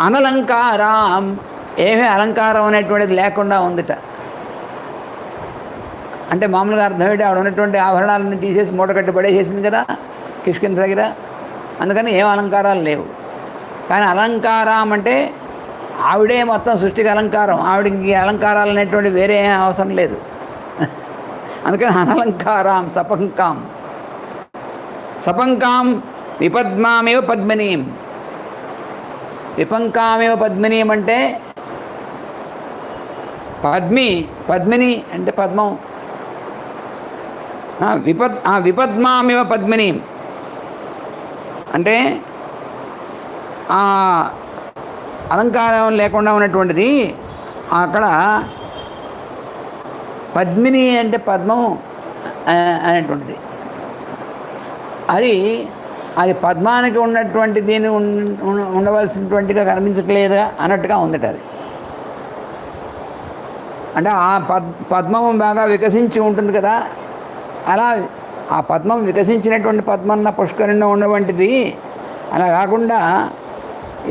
అనలంకారాం, ఏమీ అలంకారం అనేటువంటిది లేకుండా ఉందిట. అంటే మామూలుగా అర్థం ఏంటి, ఆవిడ ఉన్నటువంటి ఆభరణాలను తీసేసి మూట కట్టి పడేసేసింది కదా కిష్కింద దగ్గర. అందుకని ఏం అలంకారాలు లేవు. కానీ అలంకారం అంటే ఆవిడే మొత్తం సృష్టికి అలంకారం. ఆవిడకి అలంకారాలు అనేటువంటి వేరే ఏం అవసరం లేదు. అందుకని అనలంకారాం సపంకాం విపద్మామివ పద్మినీం. విపంకామివ పద్మినీం అంటే పద్మిని అంటే పద్మం. విపద్మామివ పద్మినీం అంటే అలంకారం లేకుండా ఉన్నటువంటిది. అక్కడ పద్మిని అంటే పద్మం అనేటువంటిది. అది పద్మానికి ఉన్నటువంటి దీన్ని ఉండవలసినటువంటిగా కనిపించట్లేదా అన్నట్టుగా ఉందట అది. అంటే ఆ పద్మం బాగా వికసించి ఉంటుంది కదా, అలా ఆ పద్మం వికసించినటువంటి పద్మన్న పుష్కరిణిలో ఉన్నటువంటిది. అలా కాకుండా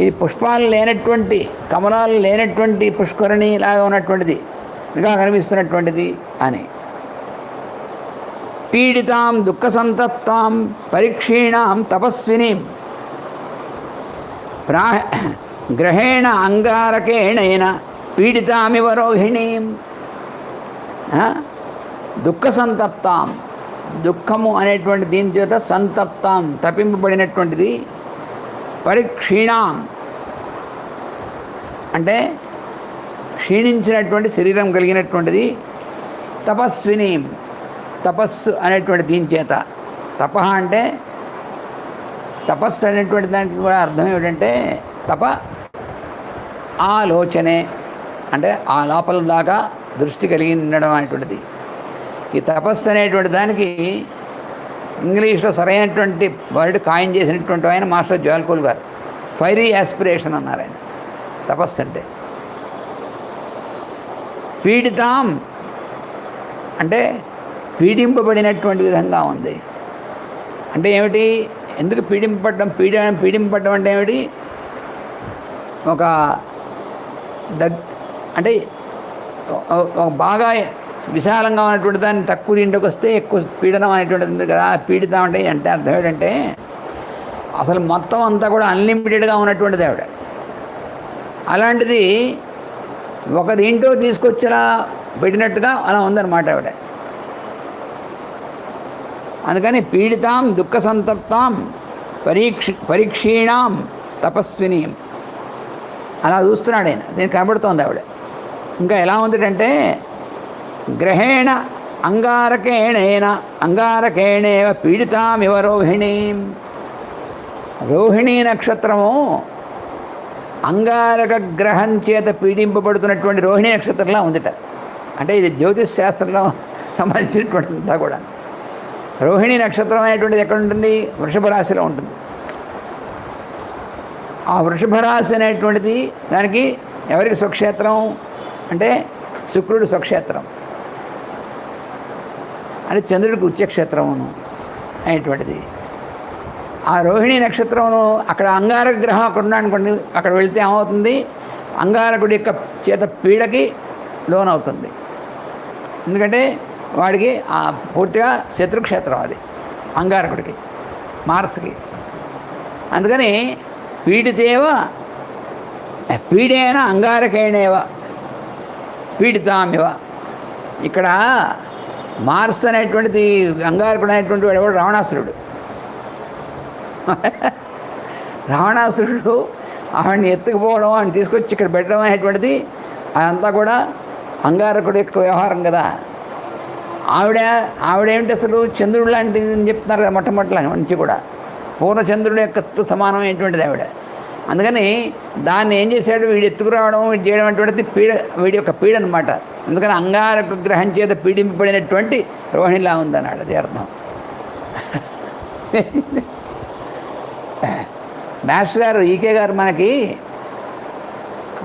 ఈ పుష్పాలు లేనటువంటి, కమలాలు లేనటువంటి పుష్కరిణి లాగా ఉన్నటువంటిది, ఇంకా కనిపిస్తున్నటువంటిది అని. పీడితాం దుఃఖ సంతప్తాం పరీక్షీణాం తపస్వినీం గ్రహేణ అంగారకేణేన పీడితామివ రోహిణీం. దుఃఖ సంతప్తాం, దుఃఖము అనేటువంటి దీని చేత సంతప్తాం తప్పింపబడినటువంటిది, పరిక్షీణాం అంటే క్షీణించినటువంటి శరీరం కలిగినటువంటిది, తపస్విని తపస్సు అనేటువంటి దీని చేత, తప అంటే తపస్సు అనేటువంటి దానికి కూడా అర్థం ఏమిటంటే తప ఆలోచనే, అంటే ఆ లోపల దాకా దృష్టి కలిగి ఉండడం అనేటువంటిది. ఈ తపస్సు అనేటువంటి దానికి ఇంగ్లీష్లో సరైనటువంటి వర్డ్ కాయిన్ చేసినటువంటి ఆయన మాస్టర్ జ్వాల్కోల్ గారు. ఫైరీ యాస్పిరేషన్ అన్నారు ఆయన తపస్సు అంటే. పీడితాం అంటే పీడింపబడినటువంటి విధంగా ఉంది. అంటే ఏమిటి, ఎందుకు పీడింపబడడం అంటే ఏమిటి, ఒక అంటే బాగా విశాలంగా ఉన్నటువంటి దాన్ని తక్కువ దీంట్లోకి వస్తే ఎక్కువ పీడనం అనేటువంటిది ఉంది కదా. పీడితం అంటే అర్థం ఏంటంటే అసలు మొత్తం అంతా కూడా అన్లిమిటెడ్గా ఉన్నటువంటిది ఆవిడ. అలాంటిది ఒక దీంట్లో తీసుకొచ్చేలా పెట్టినట్టుగా అలా ఉందన్నమాట ఆవిడ. అందుకని పీడితాం దుఃఖ సంతప్తాం పరీక్షీణాం తపస్విని అలా చూస్తున్నాడు ఆయన. దీనికి కనబడుతోంది ఆవిడ. ఇంకా ఎలా ఉందంటే గ్రహేణ అంగారకేణేవ పీడితామివ రోహిణీ. రోహిణీ నక్షత్రము అంగారక గ్రహం చేత పీడింపబడుతున్నటువంటి రోహిణీ నక్షత్రంలా ఉందిట. అంటే ఇది జ్యోతిష్ శాస్త్రంలో సంబంధించినటువంటిదంతా కూడా. రోహిణీ నక్షత్రం అనేటువంటిది ఎక్కడ ఉంటుంది, వృషభ రాశిలో ఉంటుంది. ఆ వృషభ రాశి అనేటువంటిది దానికి ఎవరికి స్వక్షేత్రం అంటే శుక్రుడు స్వక్షేత్రం, అంటే చంద్రుడికి ఉచ్చక్షేత్రమును అనేటువంటిది. ఆ రోహిణీ నక్షత్రమును అక్కడ అంగారక గ్రహం అక్కడ ఉన్నాడనుకోండి, అక్కడ వెళితే ఏమవుతుంది, అంగారకుడి యొక్క చేత పీడకి లోనవుతుంది. ఎందుకంటే వాడికి పూర్తిగా శత్రుక్షేత్రం అది అంగారకుడికి, మార్స్కి. అందుకని పీడేన అంగారకేణేవ పీడితామివ. ఇక్కడ మార్స్ అనేటువంటిది అంగారకుడు అనేటువంటి వాడు ఎవడు, రావణాసురుడు. రావణాసురుడు ఆవిడని ఎత్తుకుపోవడం, ఆయన తీసుకొచ్చి ఇక్కడ పెట్టడం అనేటువంటిది అదంతా కూడా అంగారకుడు యొక్క వ్యవహారం కదా. ఆవిడేమిటి అసలు చంద్రుడు లాంటిది అని చెప్తున్నారు కదా మొట్టమొదటి నుంచి కూడా. పూర్ణచంద్రుడు యొక్క సమానమైనటువంటిది ఆవిడ. అందుకని దాన్ని ఏం చేశాడు, వీడు ఎత్తుకురావడం వీడు చేయడం అటువంటిది వీడి యొక్క పీడ అనమాట. అందుకని అంగారక గ్రహం చేత పీడింపబడినటువంటి రోహిణిలా ఉందన్నాడు. అది అర్థం. మాస్టర్ గారు ఈకే గారు మనకి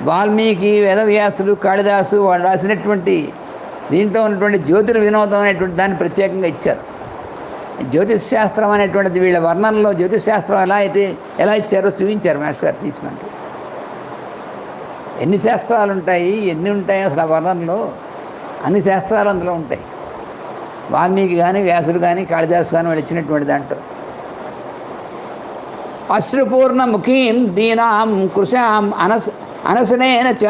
వాల్మీకి, వేదవ్యాసుడు, కాళిదాసు వాళ్ళు రాసినటువంటి దీంట్లో ఉన్నటువంటి జ్యోతిర్ వినోదం అనేటువంటి దాన్ని ప్రత్యేకంగా ఇచ్చారు. జ్యోతిష్ శాస్త్రం అనేటువంటిది వీళ్ళ వర్ణనలో జ్యోతిష్ శాస్త్రం ఎలా ఇచ్చారో చూపించారు మాస్టర్ గారు తీసి మనకి. ఎన్ని శాస్త్రాలు ఉంటాయి, ఎన్ని ఉంటాయి అసలు ఆ వర్ణనలో, అన్ని శాస్త్రాలు అందులో ఉంటాయి. వాల్మీకి కానీ, వ్యాసుడు కానీ, కాళిదాసు కానీ వాళ్ళు ఇచ్చినటువంటి దాంట్లో. అశ్రుపూర్ణ ముఖీం దీనాం కృశాం అనసనేన చ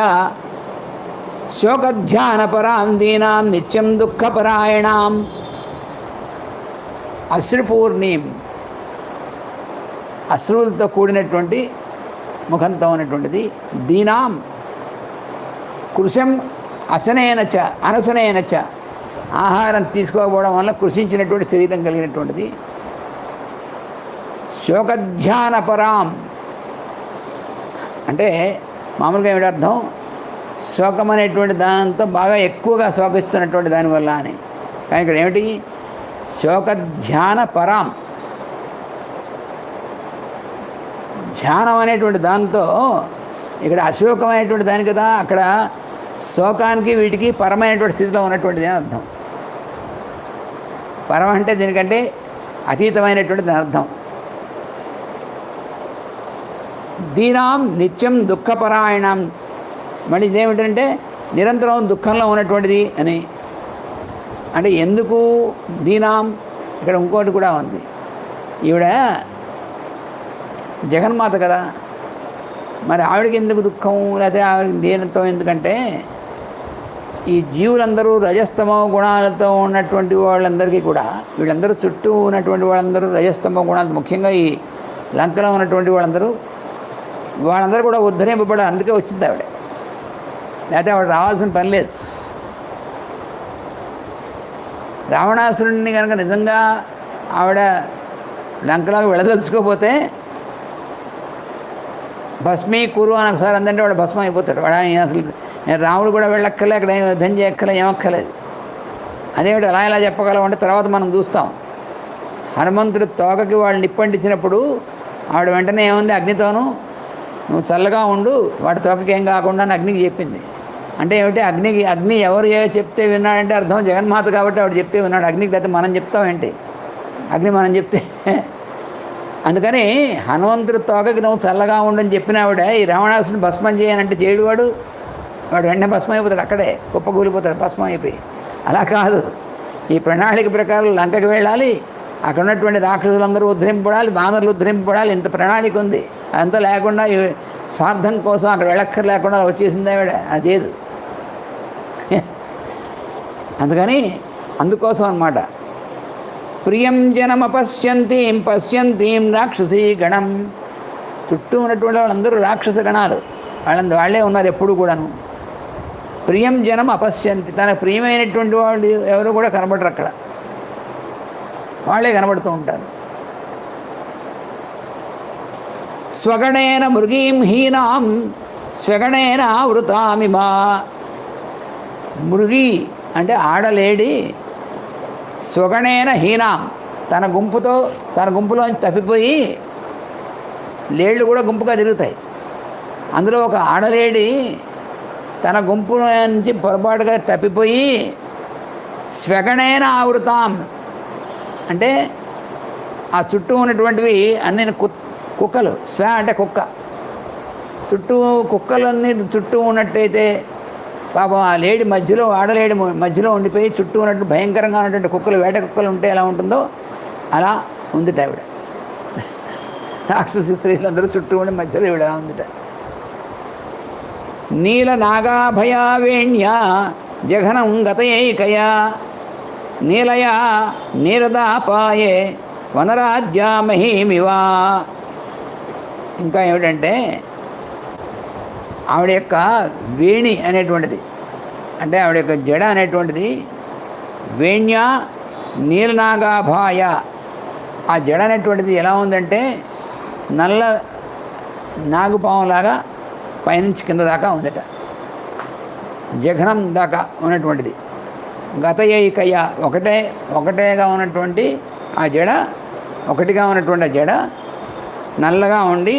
శోకధ్యానపరాం దీనాం నిత్యం దుఃఖపరాయణాం. అశ్రుపూర్ణీం అశ్రువులతో కూడినటువంటి ముఖంతో ఉన్నటువంటిది, దీనాం కృశం అనసనేన చ ఆహారం తీసుకోకపోవడం వల్ల కృషించినటువంటి శరీరం కలిగినటువంటిది. శోకధ్యానపరాం అంటే మామూలుగా ఏమిటి అర్థం, శోకం అనేటువంటి దాంతో బాగా ఎక్కువగా శోకిస్తున్నటువంటి దానివల్ల అని. కానీ ఇక్కడ ఏమిటి, శోకధ్యానపరాం, ధ్యానం అనేటువంటి దాంతో ఇక్కడ అశోకమైనటువంటి దాని కదా, అక్కడ శోకానికి వీటికి పరమైనటువంటి స్థితిలో ఉన్నటువంటిది అని అర్థం. పరం అంటే దీనికంటే అతీతమైనటువంటి దాని అర్థం. దీనాం నిత్యం దుఃఖపరాయణం, మళ్ళీ ఇదేమిటంటే నిరంతరం దుఃఖంలో ఉన్నటువంటిది అని. అంటే ఎందుకు దీనాం, ఇక్కడ ఇంకోటి కూడా ఉంది. ఈవిడ జగన్మాత కదా, మరి ఆవిడకి ఎందుకు దుఃఖం, లేకపోతే ఆవిడకి దీనంతో ఎందుకంటే ఈ జీవులందరూ రజస్తమో గుణాలతో ఉన్నటువంటి వాళ్ళందరికీ కూడా, వీళ్ళందరూ చుట్టూ ఉన్నటువంటి వాళ్ళందరూ రజస్తమో గుణాలతో, ముఖ్యంగా ఈ లంకలో ఉన్నటువంటి వాళ్ళందరూ కూడా ఉద్ధరింపబడాలి. అందుకే వచ్చింది ఆవిడ, లేకపోతే ఆవిడ రావాల్సిన పని లేదు. రావణాసురుడిని కనుక నిజంగా ఆవిడ లంకలోకి వెళ్ళదలుచుకోకపోతే భస్మీకురు అని ఒకసారి అందంటే వాడు భస్మం అయిపోతాడు. వాడు అసలు రాముడు కూడా వెళ్ళక్కర్లే, అక్కడ యుద్ధం చేయక్కర్లే, ఏమక్కర్లేదు అనేవాడు. ఎలా చెప్పగలం అంటే తర్వాత మనం చూస్తాం. హనుమంతుడు తోకకి వాళ్ళు నిప్పంటించినప్పుడు ఆవిడ వెంటనే ఏముంది, అగ్నితోనూ నువ్వు చల్లగా ఉండు, వాడి తోకకి ఏం కాకుండా అని అగ్నికి చెప్పింది. అంటే ఏమిటి, అగ్ని ఎవరు చెప్తే విన్నాడంటే అర్థం జగన్మాత కాబట్టి ఆవిడ చెప్తే విన్నాడు. అగ్నికి అయితే మనం చెప్తామేంటి, అగ్ని మనం చెప్తే. అందుకని హనుమంతుడి తోకకి నువ్వు చల్లగా ఉండని చెప్పిన ఆవిడ ఈ రావణాసుని భస్మం చేయనంటే చేయడు. వాడు వెంటనే భస్మం అయిపోతాడు, అక్కడే కుప్పకూలిపోతాడు భస్మం అయిపోయి. అలా కాదు, ఈ ప్రణాళిక ప్రకారం లంకకి వెళ్ళాలి, అక్కడ ఉన్నటువంటి రాక్షసులందరూ ఉద్ధరింపబడాలి, బాణర్లు ఉద్ధరింపబడాలి. ఇంత ప్రణాళిక ఉంది. అదంతా లేకుండా స్వార్థం కోసం అక్కడ వెళ్ళక్కర్ లేకుండా వచ్చేసింది ఆవిడ. అదేదు. అందుకోసం అన్నమాట. ప్రియం జనమపశ్యంతీం పశ్యంతీం రాక్షసీ గణం. చుట్టూ ఉన్నటువంటి వాళ్ళందరూ రాక్షస గణాలు, వాళ్ళే ఉన్నారు ఎప్పుడు కూడాను. ప్రియం జనం అపశ్యంతి, తన ప్రియమైనటువంటి వాళ్ళు ఎవరు కూడా కనబడరు అక్కడ, వాళ్ళే కనబడుతూ ఉంటారు. స్వగణేన మృగీం హీనాం స్వగణేన వృతామిమా. మృగి అంటే ఆడలేడి, స్వగణేన హీనాం తన గుంపులోంచి తప్పిపోయి, లేళ్ళు కూడా గుంపుగా తిరుగుతాయి. అందులో ఒక ఆడలేడి తన గుంపు నుంచి పొరపాటుగా తప్పిపోయి స్వగణేన ఆవృతాం అంటే ఆ చుట్టూ ఉన్నటువంటివి అన్ని కుక్కలు. స్వ అంటే కుక్క, కుక్కలన్నీ చుట్టూ ఉన్నట్టయితే పాపం ఆ లేడి మధ్యలో, ఆడలేడి మధ్యలో ఉండిపోయి చుట్టూ ఉన్నట్టు భయంకరంగా ఉన్నటువంటి కుక్కలు, వేట కుక్కలు ఉంటే ఎలా ఉంటుందో అలా ఉందిట ఆవిడ. రాక్షసి స్త్రీలందరూ చుట్టూ ఉండి మధ్యలో ఈవిడ ఎలా ఉందిట. నీల నాగాభయా వేణ్యా జఘనం గతయైకయా నీలయా నీరదాపాయే వనరాజ్యా మహీమివా. ఇంకా ఏమిటంటే ఆవిడ యొక్క వేణి అనేటువంటిది, అంటే ఆవిడ యొక్క జడ అనేటువంటిది వేణ్య నీలనాగాభాయ. ఆ జడ అనేటువంటిది ఎలా ఉందంటే నల్ల నాగుపాములాగా పైనుంచి కింద దాకా ఉందట, జఘనం దాకా ఉన్నటువంటిది. గతయైకయ ఒకటేగా ఉన్నటువంటి ఆ జడ, ఒకటిగా ఉన్నటువంటి ఆ జడ నల్లగా ఉండి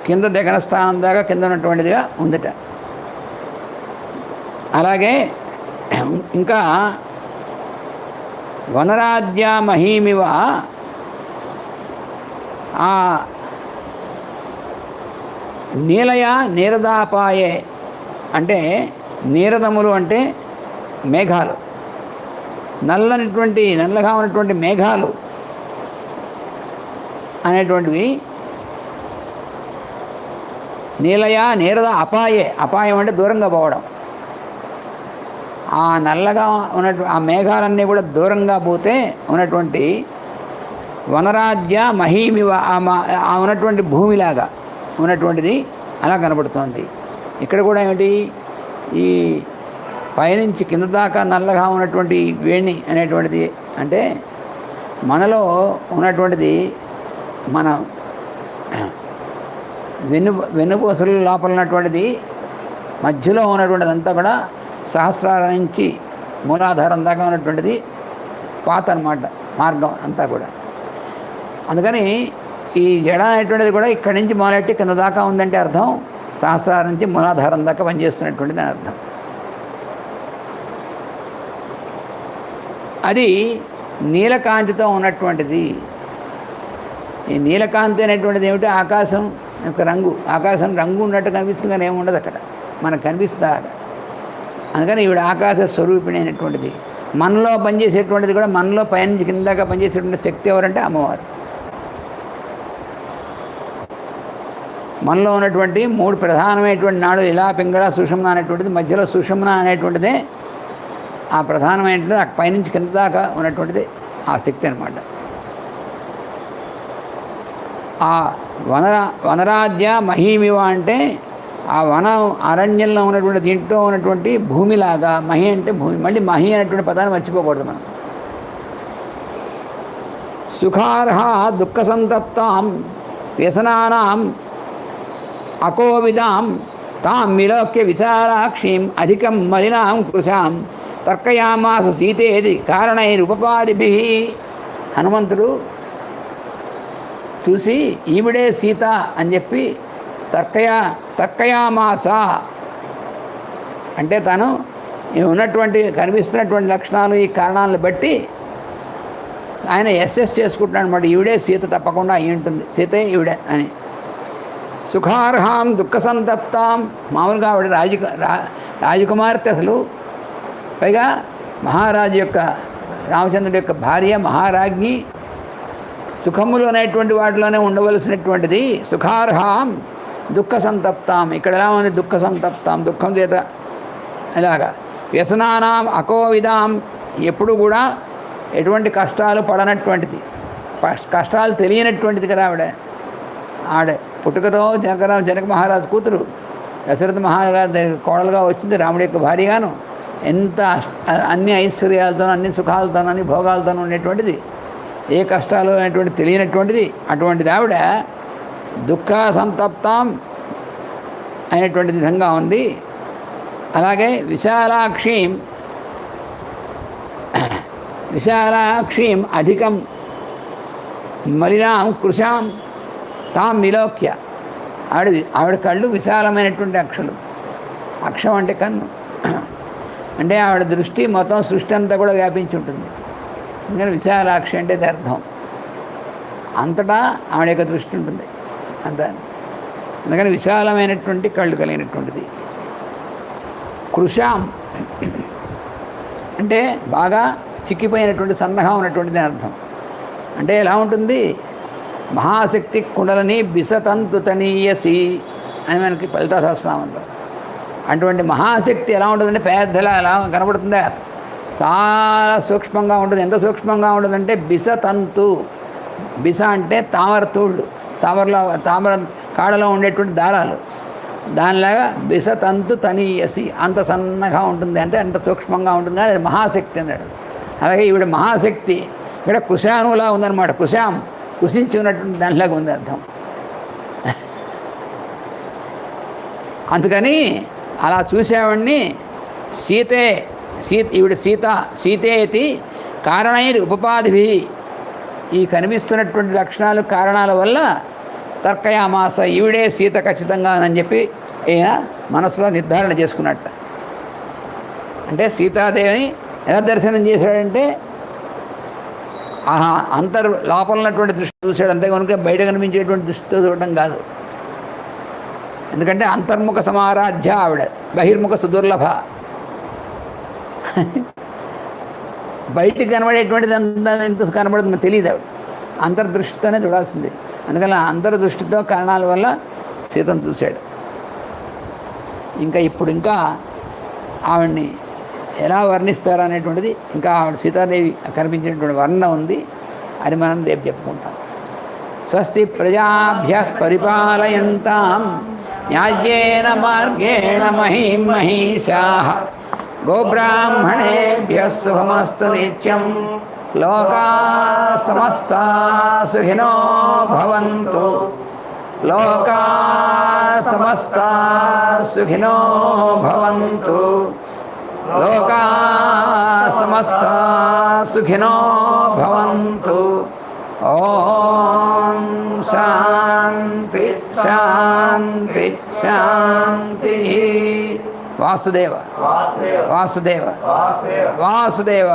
కింద దగ్గర స్థానం దాకా కింద ఉన్నటువంటిదిగా ఉందట. అలాగే ఇంకా వనరాజ్య మహీమివ, ఆ నీలయ నీరదాపాయే అంటే నీరదములు అంటే మేఘాలు, నల్లగా ఉన్నటువంటి మేఘాలు అనేటువంటివి. నీలయ నీరద అపాయే, అపాయం అంటే దూరంగా పోవడం. ఆ నల్లగా ఉన్నటువంటి ఆ మేఘాలన్నీ కూడా దూరంగా పోతే ఉన్నటువంటి వనరాజ్య మహీమివ, ఆ ఉన్నటువంటి భూమిలాగా ఉన్నటువంటిది అలా కనబడుతోంది. ఇక్కడ కూడా ఏమిటి, ఈ పైనుంచి కింద దాకా నల్లగా ఉన్నటువంటి వేణి అనేటువంటిది అంటే మనలో ఉన్నటువంటిది, మన వెన్నుపూసల లోపల ఉన్నటువంటిది, మధ్యలో ఉన్నటువంటిది అంతా కూడా సహస్రాల నుంచి మూలాధారం దాకా ఉన్నటువంటిది పాత అన్నమాట, మార్గం అంతా కూడా. అందుకని ఈ జడ అనేటువంటిది కూడా ఇక్కడి నుంచి మొదలెట్టి కింద దాకా ఉందంటే అర్థం సహస్రాల నుంచి మూలాధారం దాకా పనిచేస్తున్నటువంటిది అని అర్థం. అది నీలకాంతితో ఉన్నటువంటిది. ఈ నీలకాంతి అనేటువంటిది ఏమిటి, ఆకాశం యొక్క రంగు. ఆకాశం రంగు ఉన్నట్టు కనిపిస్తుంది కానీ ఏముండదు అక్కడ, మనకు కనిపిస్తుంది అలాగా. అందుకని ఈవిడ ఆకాశ స్వరూపిణి అయినటువంటిది. మనలో పనిచేసేటువంటిది కూడా, మనలో పైనుంచి కిందాక పనిచేసేటువంటి శక్తి ఎవరంటే అమ్మవారు. మనలో ఉన్నటువంటి 3 ప్రధానమైనటువంటి నాడు ఇలా పింగళ సుషుమ్న అనేటువంటిది, మధ్యలో సుషుమ్న అనేటువంటిదే ఆ ప్రధానమైనటువంటి ఆ పైనుంచి కింద దాకా ఉన్నటువంటిది ఆ శక్తి అనమాట. ఆ వనరాజ్య మహీమివ అంటే ఆ వనం అరణ్యంలో ఉన్నటువంటి దీంట్లో ఉన్నటువంటి భూమిలాగా, మహి అంటే భూమి, మళ్ళీ మహి అనేటువంటి పదాన్ని మర్చిపోకూడదు మనం. సుఖార్హ దుఃఖ సంతప్తాం వ్యసనానాం అకోవిదాం తాం విలోక్య విశాలాక్షీం అధికం మలినాం కృశాం తర్కయామాస సీతేది కారణైరుపపాదిభి. హనుమంతుడు చూసి ఈవిడే సీత అని చెప్పి తర్కయామాస అంటే తను ఉన్నటువంటి కనిపిస్తున్నటువంటి లక్షణాలు ఈ కారణాలను బట్టి ఆయన ఎస్ఎస్ చేసుకుంటున్నాడు అనమాట. ఈవిడే సీత తప్పకుండా అయి ఉంటుంది, సీతే ఈవిడే అని. సుఖార్హాం దుఃఖ సంతప్తాం, మామూలుగా ఆవిడ రాజకుమార్తె, అసలు పైగా మహారాజు యొక్క రామచంద్రుడి యొక్క భార్య, మహారాజ్ఞి, సుఖములు అనేటువంటి వాటిలోనే ఉండవలసినటువంటిది. సుఖార్హాం దుఃఖ సంతప్తాం, ఇక్కడ ఎలా ఉంది? దుఃఖ సంతప్తాం, దుఃఖం చేత ఇలాగా. వ్యసనానాం అకోవిదాం, ఎప్పుడు కూడా ఎటువంటి కష్టాలు పడనటువంటిది, కష్టాలు తెలియనటువంటిది కదా ఆవిడ పుట్టుకతో జనక మహారాజు కూతురు, దశరథ మహారాజు కోడలుగా వచ్చింది, రాముడి యొక్క భార్యగాను. ఎంత అన్ని ఐశ్వర్యాలతోనూ అన్ని భోగాలతోనూ అన్ని భోగాలతోనూ ఉండేటువంటిది, ఏ కష్టాలు అనేటువంటి తెలియనటువంటిది. అటువంటిది ఆవిడ దుఃఖ సంతప్తాం అనేటువంటి విధంగా ఉంది. అలాగే విశాలాక్షీం అధికం మలినాం కృశాం తాం విలోక్య. ఆవిడ కళ్ళు విశాలమైనటువంటి అక్షం అంటే కన్ను, అంటే ఆవిడ దృష్టి మొత్తం సృష్టి అంతా కూడా వ్యాపించి ఉంటుంది. అందుకని విశాలాక్షి అంటే అర్థం, అంతటా ఆవిడ యొక్క దృష్టి ఉంటుంది అంతా. అందుకని విశాలమైనటువంటి కళ్ళు కలిగినటువంటిది. కృశాం అంటే బాగా చిక్కిపోయినటువంటి సన్నగా ఉన్నటువంటిది అర్థం. అంటే ఎలా ఉంటుంది? మహాశక్తి కుండలని బిసతంతు తనీయసి అని మనకి లలితా సహస్రనామంలో. అటువంటి మహాశక్తి ఎలా ఉంటుందంటే పెద్దలా ఎలా కనబడుతుందా? చాలా సూక్ష్మంగా ఉంటుంది. ఎంత సూక్ష్మంగా ఉంటుందంటే బిసతంతు, బిస అంటే తామర కాడలో ఉండేటువంటి దారాలు, దానిలాగా బిసతంతు తనీయసి, అంత సన్నగా ఉంటుంది, అంటే అంత సూక్ష్మంగా ఉంటుంది. అది మహాశక్తి అన్నాడు. అలాగే ఈవిడ మహాశక్తి ఇక్కడ కుశానులా ఉందన్నమాట. కుశాం కుసించి ఉన్నటువంటి దానిలాగా ఉంది అర్థం. అందుకని అలా చూసేవాడిని ఈవిడ సీతేతి కారణైర్ ఉపపాదిభి, ఈ కనిపిస్తున్నటువంటి లక్షణాలు కారణాల వల్ల తర్కయామాస, ఈవిడే సీత ఖచ్చితంగా అని చెప్పి ఈయన మనసులో నిర్ధారణ చేసుకున్నట్ట. అంటే సీతాదేవిని ఎలా దర్శనం చేశాడంటే లోపల ఉన్నటువంటి దృష్టి చూశాడు అంతే, కనుక బయట కనిపించేటువంటి దృష్టితో చూడడం కాదు. ఎందుకంటే అంతర్ముఖ సమారాధ్య ఆవిడ, బహిర్ముఖ సుదుర్లభ. బయటికి కనబడేటువంటిది అంత ఎంత కనబడుతుందో తెలియదు ఆవిడ, అంతర్దృష్టితోనే చూడాల్సింది. అందుకని అంతర్దృష్టితో కారణాల వల్ల సీతను చూశాడు. ఇంకా ఆవిడ్ని ఎలా వర్ణిస్తారు అనేటువంటిది, ఇంకా ఆవిడ సీతాదేవి కనిపించినటువంటి వర్ణన ఉంది, అది మనం రేపు చెప్పుకుంటాం. స్వస్తి ప్రజాభ్యః పరిపాలయంతాం న్యాయేన మార్గేణ మహీం మహీషాః గోబ్రాహ్మణేభ్యः శుభమస్తు నిత్యం. లోకాః సమస్తాః సుఖినో భవంతు. లోకాః సమస్తాః సుఖినో భవంతు. లోకాః సమస్తాః సుఖినో భవంతు. ఓం శాంతి శాంతి శాంతి. వాసుదేవ వాసుదేవ వాసుదేవ వాసుదేవ.